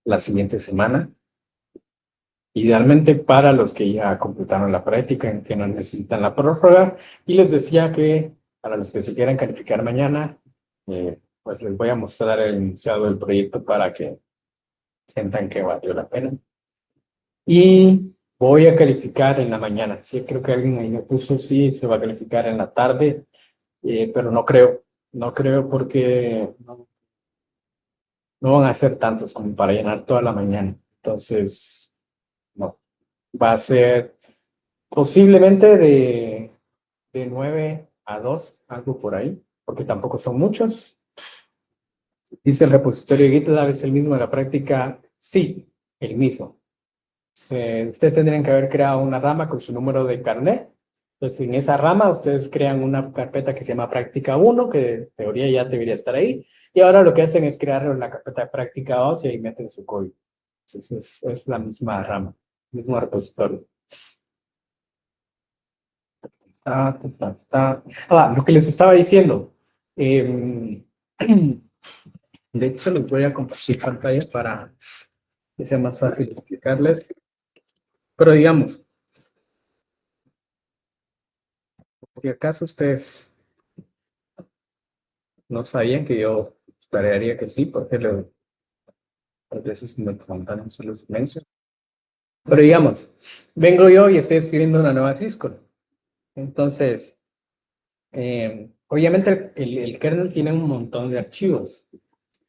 la siguiente semana. Idealmente para los que ya completaron la práctica, en que no necesitan la prórroga. Y les decía que para los que se quieran calificar mañana, pues les voy a mostrar el iniciado del proyecto para que sientan que valió la pena. Y voy a calificar en la mañana. Sí, creo que alguien ahí me puso, sí, se va a calificar en la tarde, pero no creo. No creo porque no van a ser tantos como para llenar toda la mañana. Entonces, no. Va a ser posiblemente de 9 a 2, algo por ahí, porque tampoco son muchos. Dice el repositorio de GitLab, ¿es el mismo de la práctica? Sí, el mismo. Ustedes tendrían que haber creado una rama con su número de carnet. Entonces, en esa rama, ustedes crean una carpeta que se llama práctica 1, que en teoría ya debería estar ahí. Y ahora lo que hacen es crear la carpeta de práctica 2 y ahí meten su código. Entonces, es la misma rama, mismo repositorio. Lo que les estaba diciendo. De hecho, les voy a compartir pantalla para que sea más fácil explicarles. Pero digamos, si acaso ustedes no sabían que yo esperaría que sí, porque a veces me preguntaron solo los menciono. Pero digamos, vengo yo y estoy escribiendo una nueva Syscall. Entonces, obviamente el kernel tiene un montón de archivos.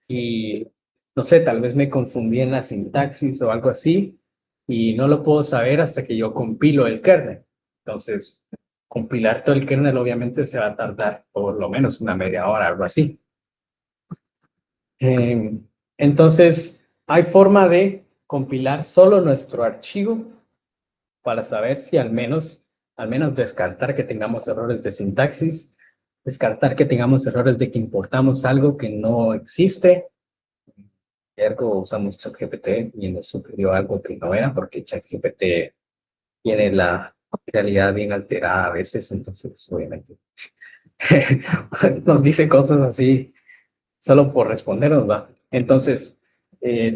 Y no sé, tal vez me confundí en la sintaxis o algo así y no lo puedo saber hasta que yo compilo el kernel. Entonces, compilar todo el kernel obviamente se va a tardar por lo menos una media hora, algo así. Entonces, hay forma de compilar solo nuestro archivo para saber si al menos descartar que tengamos errores de sintaxis, descartar que tengamos errores de que importamos algo que no existe. Ergo usamos ChatGPT y nos sugirió algo que no era porque ChatGPT tiene la realidad bien alterada a veces, entonces obviamente nos dice cosas así solo por respondernos, ¿va? Entonces,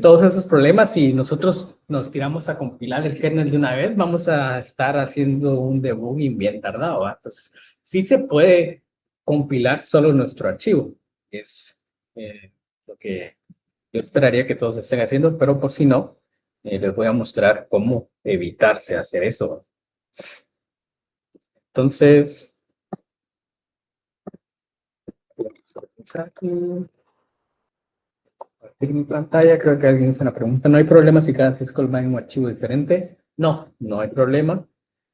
todos esos problemas, si nosotros nos tiramos a compilar el kernel de una vez, vamos a estar haciendo un debugging bien tardado, ¿va? Entonces, sí se puede compilar solo nuestro archivo. Es lo que yo esperaría que todos estén haciendo, pero por si no, les voy a mostrar cómo evitarse hacer eso. Entonces, vamos a empezar aquí. Compartir mi pantalla, creo que alguien hizo una pregunta. ¿No hay problema si cada syscall va en un archivo diferente? No, no hay problema.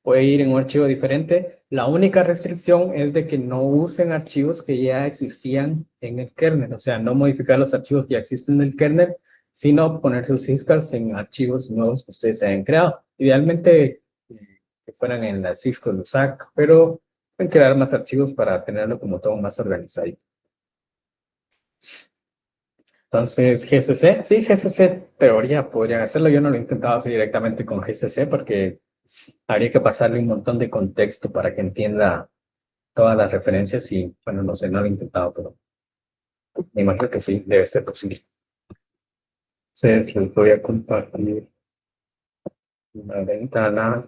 Puede ir en un archivo diferente. La única restricción es de que no usen archivos que ya existían en el kernel. O sea, no modificar los archivos que ya existen en el kernel, sino poner sus syscalls en archivos nuevos que ustedes hayan creado. Idealmente, que fueran en la syscall USAC, pero pueden crear más archivos para tenerlo como todo más organizado. Entonces, GCC, sí, GCC teoría podrían hacerlo. Yo no lo he intentado así directamente con GCC porque habría que pasarle un montón de contexto para que entienda todas las referencias y, bueno, no sé, no lo he intentado, pero me imagino que sí, debe ser posible. Entonces, les voy a compartir una ventana.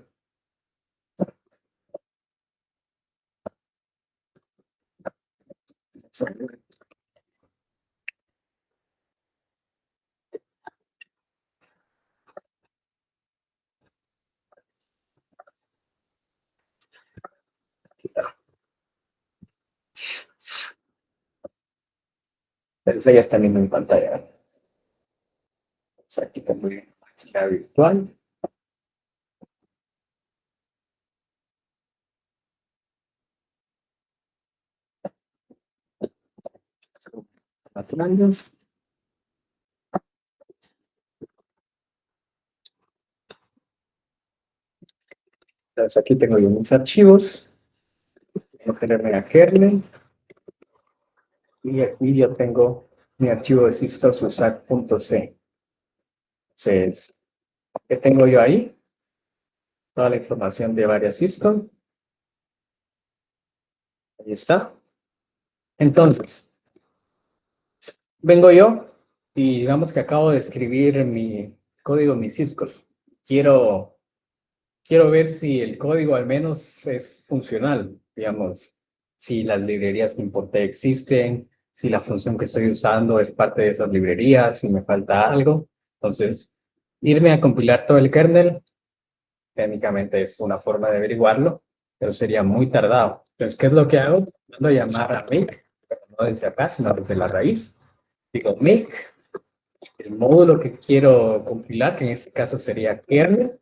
Aquí está. Esa ya está viendo en pantalla. O sea, aquí tengo la virtual. Nacionales. Entonces, aquí tengo yo mis archivos. Voy a tenerme a kernel. Y aquí yo tengo mi archivo de syscallsusac.c. Entonces, ¿qué tengo yo ahí? Toda la información de varias syscall. Ahí está. Entonces, vengo yo y digamos que acabo de escribir mi código, mi syscall. Quiero, quiero ver si el código al menos es funcional, digamos, si las librerías que importé existen, si la función que estoy usando es parte de esas librerías, si me falta algo. Entonces, irme a compilar todo el kernel, técnicamente es una forma de averiguarlo, pero sería muy tardado. Entonces, ¿qué es lo que hago? Mando a llamar a make, pero no desde acá, sino desde la raíz. Digo make, el módulo que quiero compilar, que en este caso sería kernel,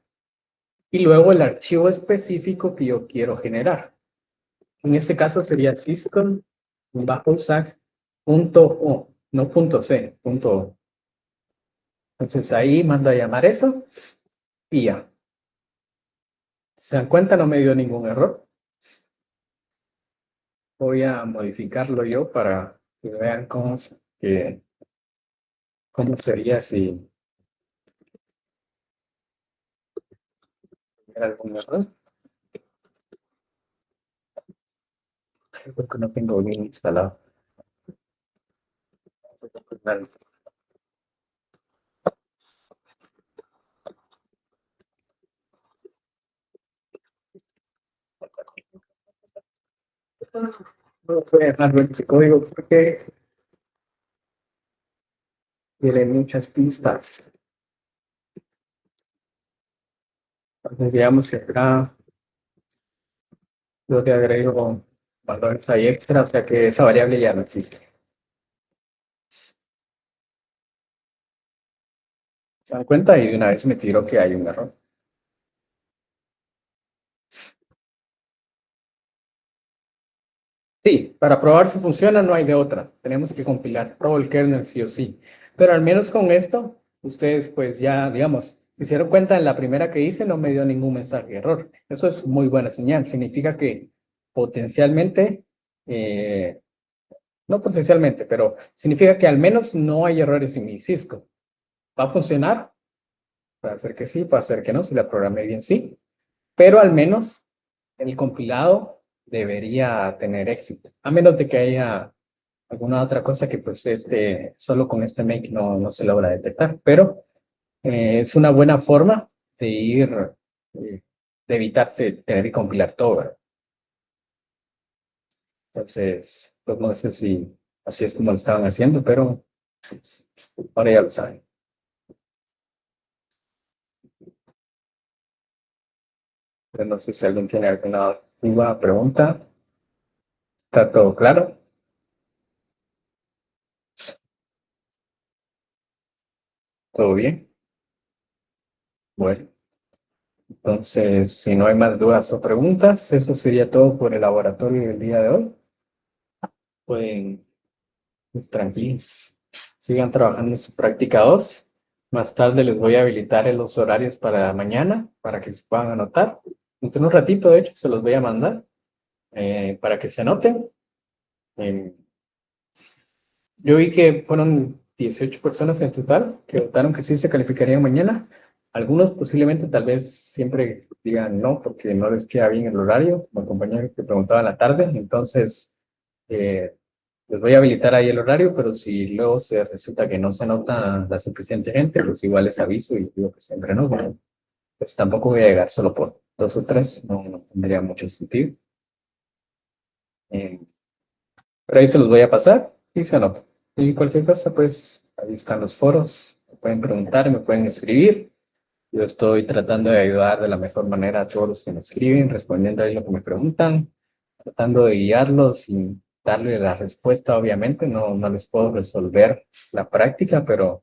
y luego el archivo específico que yo quiero generar. En este caso sería syscall-usac.o, no punto .c, punto .o. Entonces ahí mando a llamar eso y ya. ¿Se dan cuenta? No me dio ningún error. Voy a modificarlo yo para que vean cómo sería si hubiera algún error. Porque no tengo bien instalado. No voy a dejar ver ese código porque tiene muchas pistas. Entonces, digamos que acá yo le agrego valores ahí extra, o sea que esa variable ya no existe. ¿Se dan cuenta? Y de una vez me tiro que hay un error. Sí, para probar si funciona no hay de otra. Tenemos que compilar todo el kernel sí o sí. Pero al menos con esto, ustedes pues ya, digamos, se hicieron cuenta en la primera que hice, no me dio ningún mensaje de error. Eso es muy buena señal. Significa que potencialmente, no potencialmente, pero significa que al menos no hay errores en mi Cisco. ¿Va a funcionar? Puede ser que sí, puede ser que no, si la programé bien sí. Pero al menos el compilado debería tener éxito, a menos de que haya alguna otra cosa que pues solo con este make no se logra detectar, pero es una buena forma de ir, eh, de evitarse tener que compilar todo, ¿verdad? Entonces, pues no sé si así es como lo estaban haciendo, pero pues, ahora ya lo saben. Pero no sé si alguien tiene alguna duda, pregunta. ¿Está todo claro? ¿Todo bien? Bueno, entonces, si no hay más dudas o preguntas, eso sería todo por el laboratorio del día de hoy. Pueden ir tranquilos, sigan trabajando en su práctica 2. Más tarde les voy a habilitar en los horarios para mañana, para que se puedan anotar. Dentro de un ratito, de hecho, se los voy a mandar para que se anoten. Eh, Yo vi que fueron 18 personas en total que votaron que sí se calificarían mañana. Algunos posiblemente tal vez siempre digan no porque no les queda bien el horario, como el compañero que preguntaba en la tarde. Entonces, eh, les voy a habilitar ahí el horario, pero si luego se resulta que no se anota la suficiente gente, pues igual les aviso y digo que siempre no. Bueno, pues tampoco voy a llegar solo por dos o tres, no tendría mucho sentido. Eh, pero ahí se los voy a pasar y se anota. Y cualquier cosa, pues ahí están los foros. Me pueden preguntar, me pueden escribir. Yo estoy tratando de ayudar de la mejor manera a todos los que me escriben, respondiendo ahí lo que me preguntan, tratando de guiarlos sin darle la respuesta, obviamente. No les puedo resolver la práctica, pero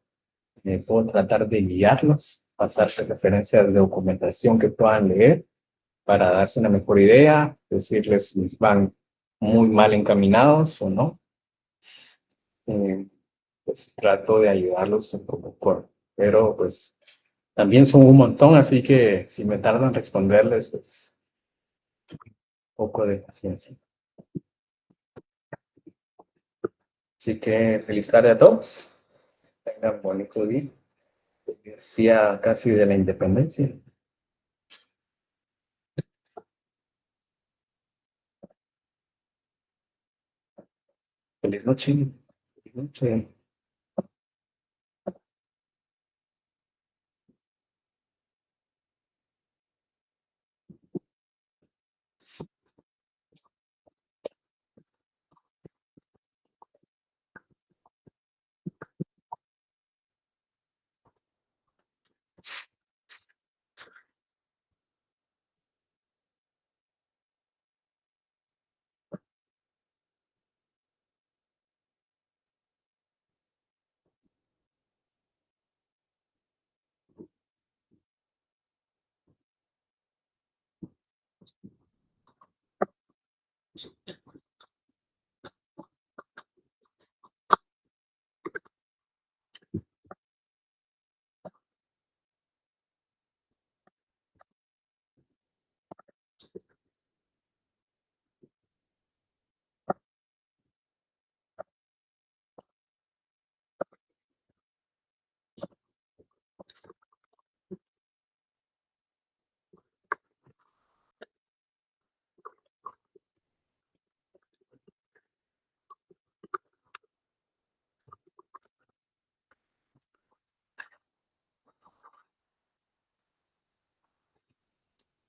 puedo tratar de guiarlos, pasarles referencias de documentación que puedan leer para darse una mejor idea, decirles si van muy mal encaminados o no. Eh, pues trato de ayudarlos un poco pero pues también son un montón, así que si me tardan en responderles, pues un poco de paciencia. Así que feliz tarde a todos, tengan bonito día, día casi de la independencia. Feliz noche. Feliz noche.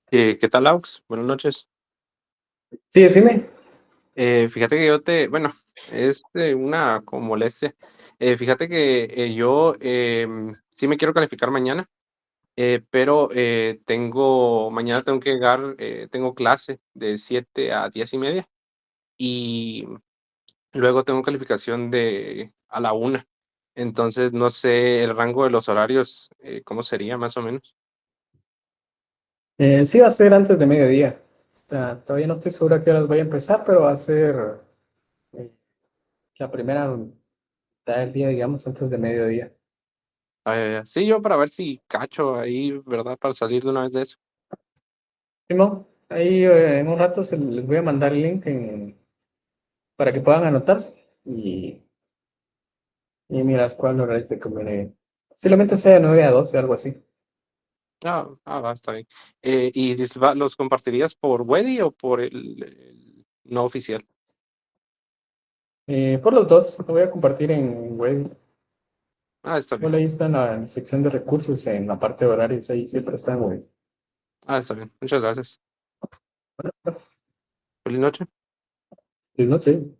¿Qué tal, Aux? Buenas noches. Sí, decime. Fíjate que bueno, es una como molestia. Fíjate que yo sí me quiero calificar mañana, pero mañana tengo que llegar, tengo clase de 7 a 10:30 y luego tengo calificación a la 1. Entonces, no sé el rango de los horarios, ¿cómo sería más o menos? Sí, va a ser antes de mediodía. Todavía no estoy seguro a qué horas voy a empezar, pero va a ser eh, la primera mitad del día, digamos, antes de mediodía. Sí, yo para ver si cacho ahí, ¿verdad? Para salir de una vez de eso. Simón, ahí en un rato les voy a mandar el link para que puedan anotarse y miras cuál horario te conviene. Posiblemente sea de 9 a 12, algo así. Va, está bien. ¿Y los compartirías por Wedi o por el no oficial? Por los dos, lo voy a compartir en web. Ah, está bien. Igual ahí está en la sección de recursos, en la parte de horarios, ahí siempre está en web. Ah, está bien. Muchas gracias. Bueno, Feliz noche. pues no sé.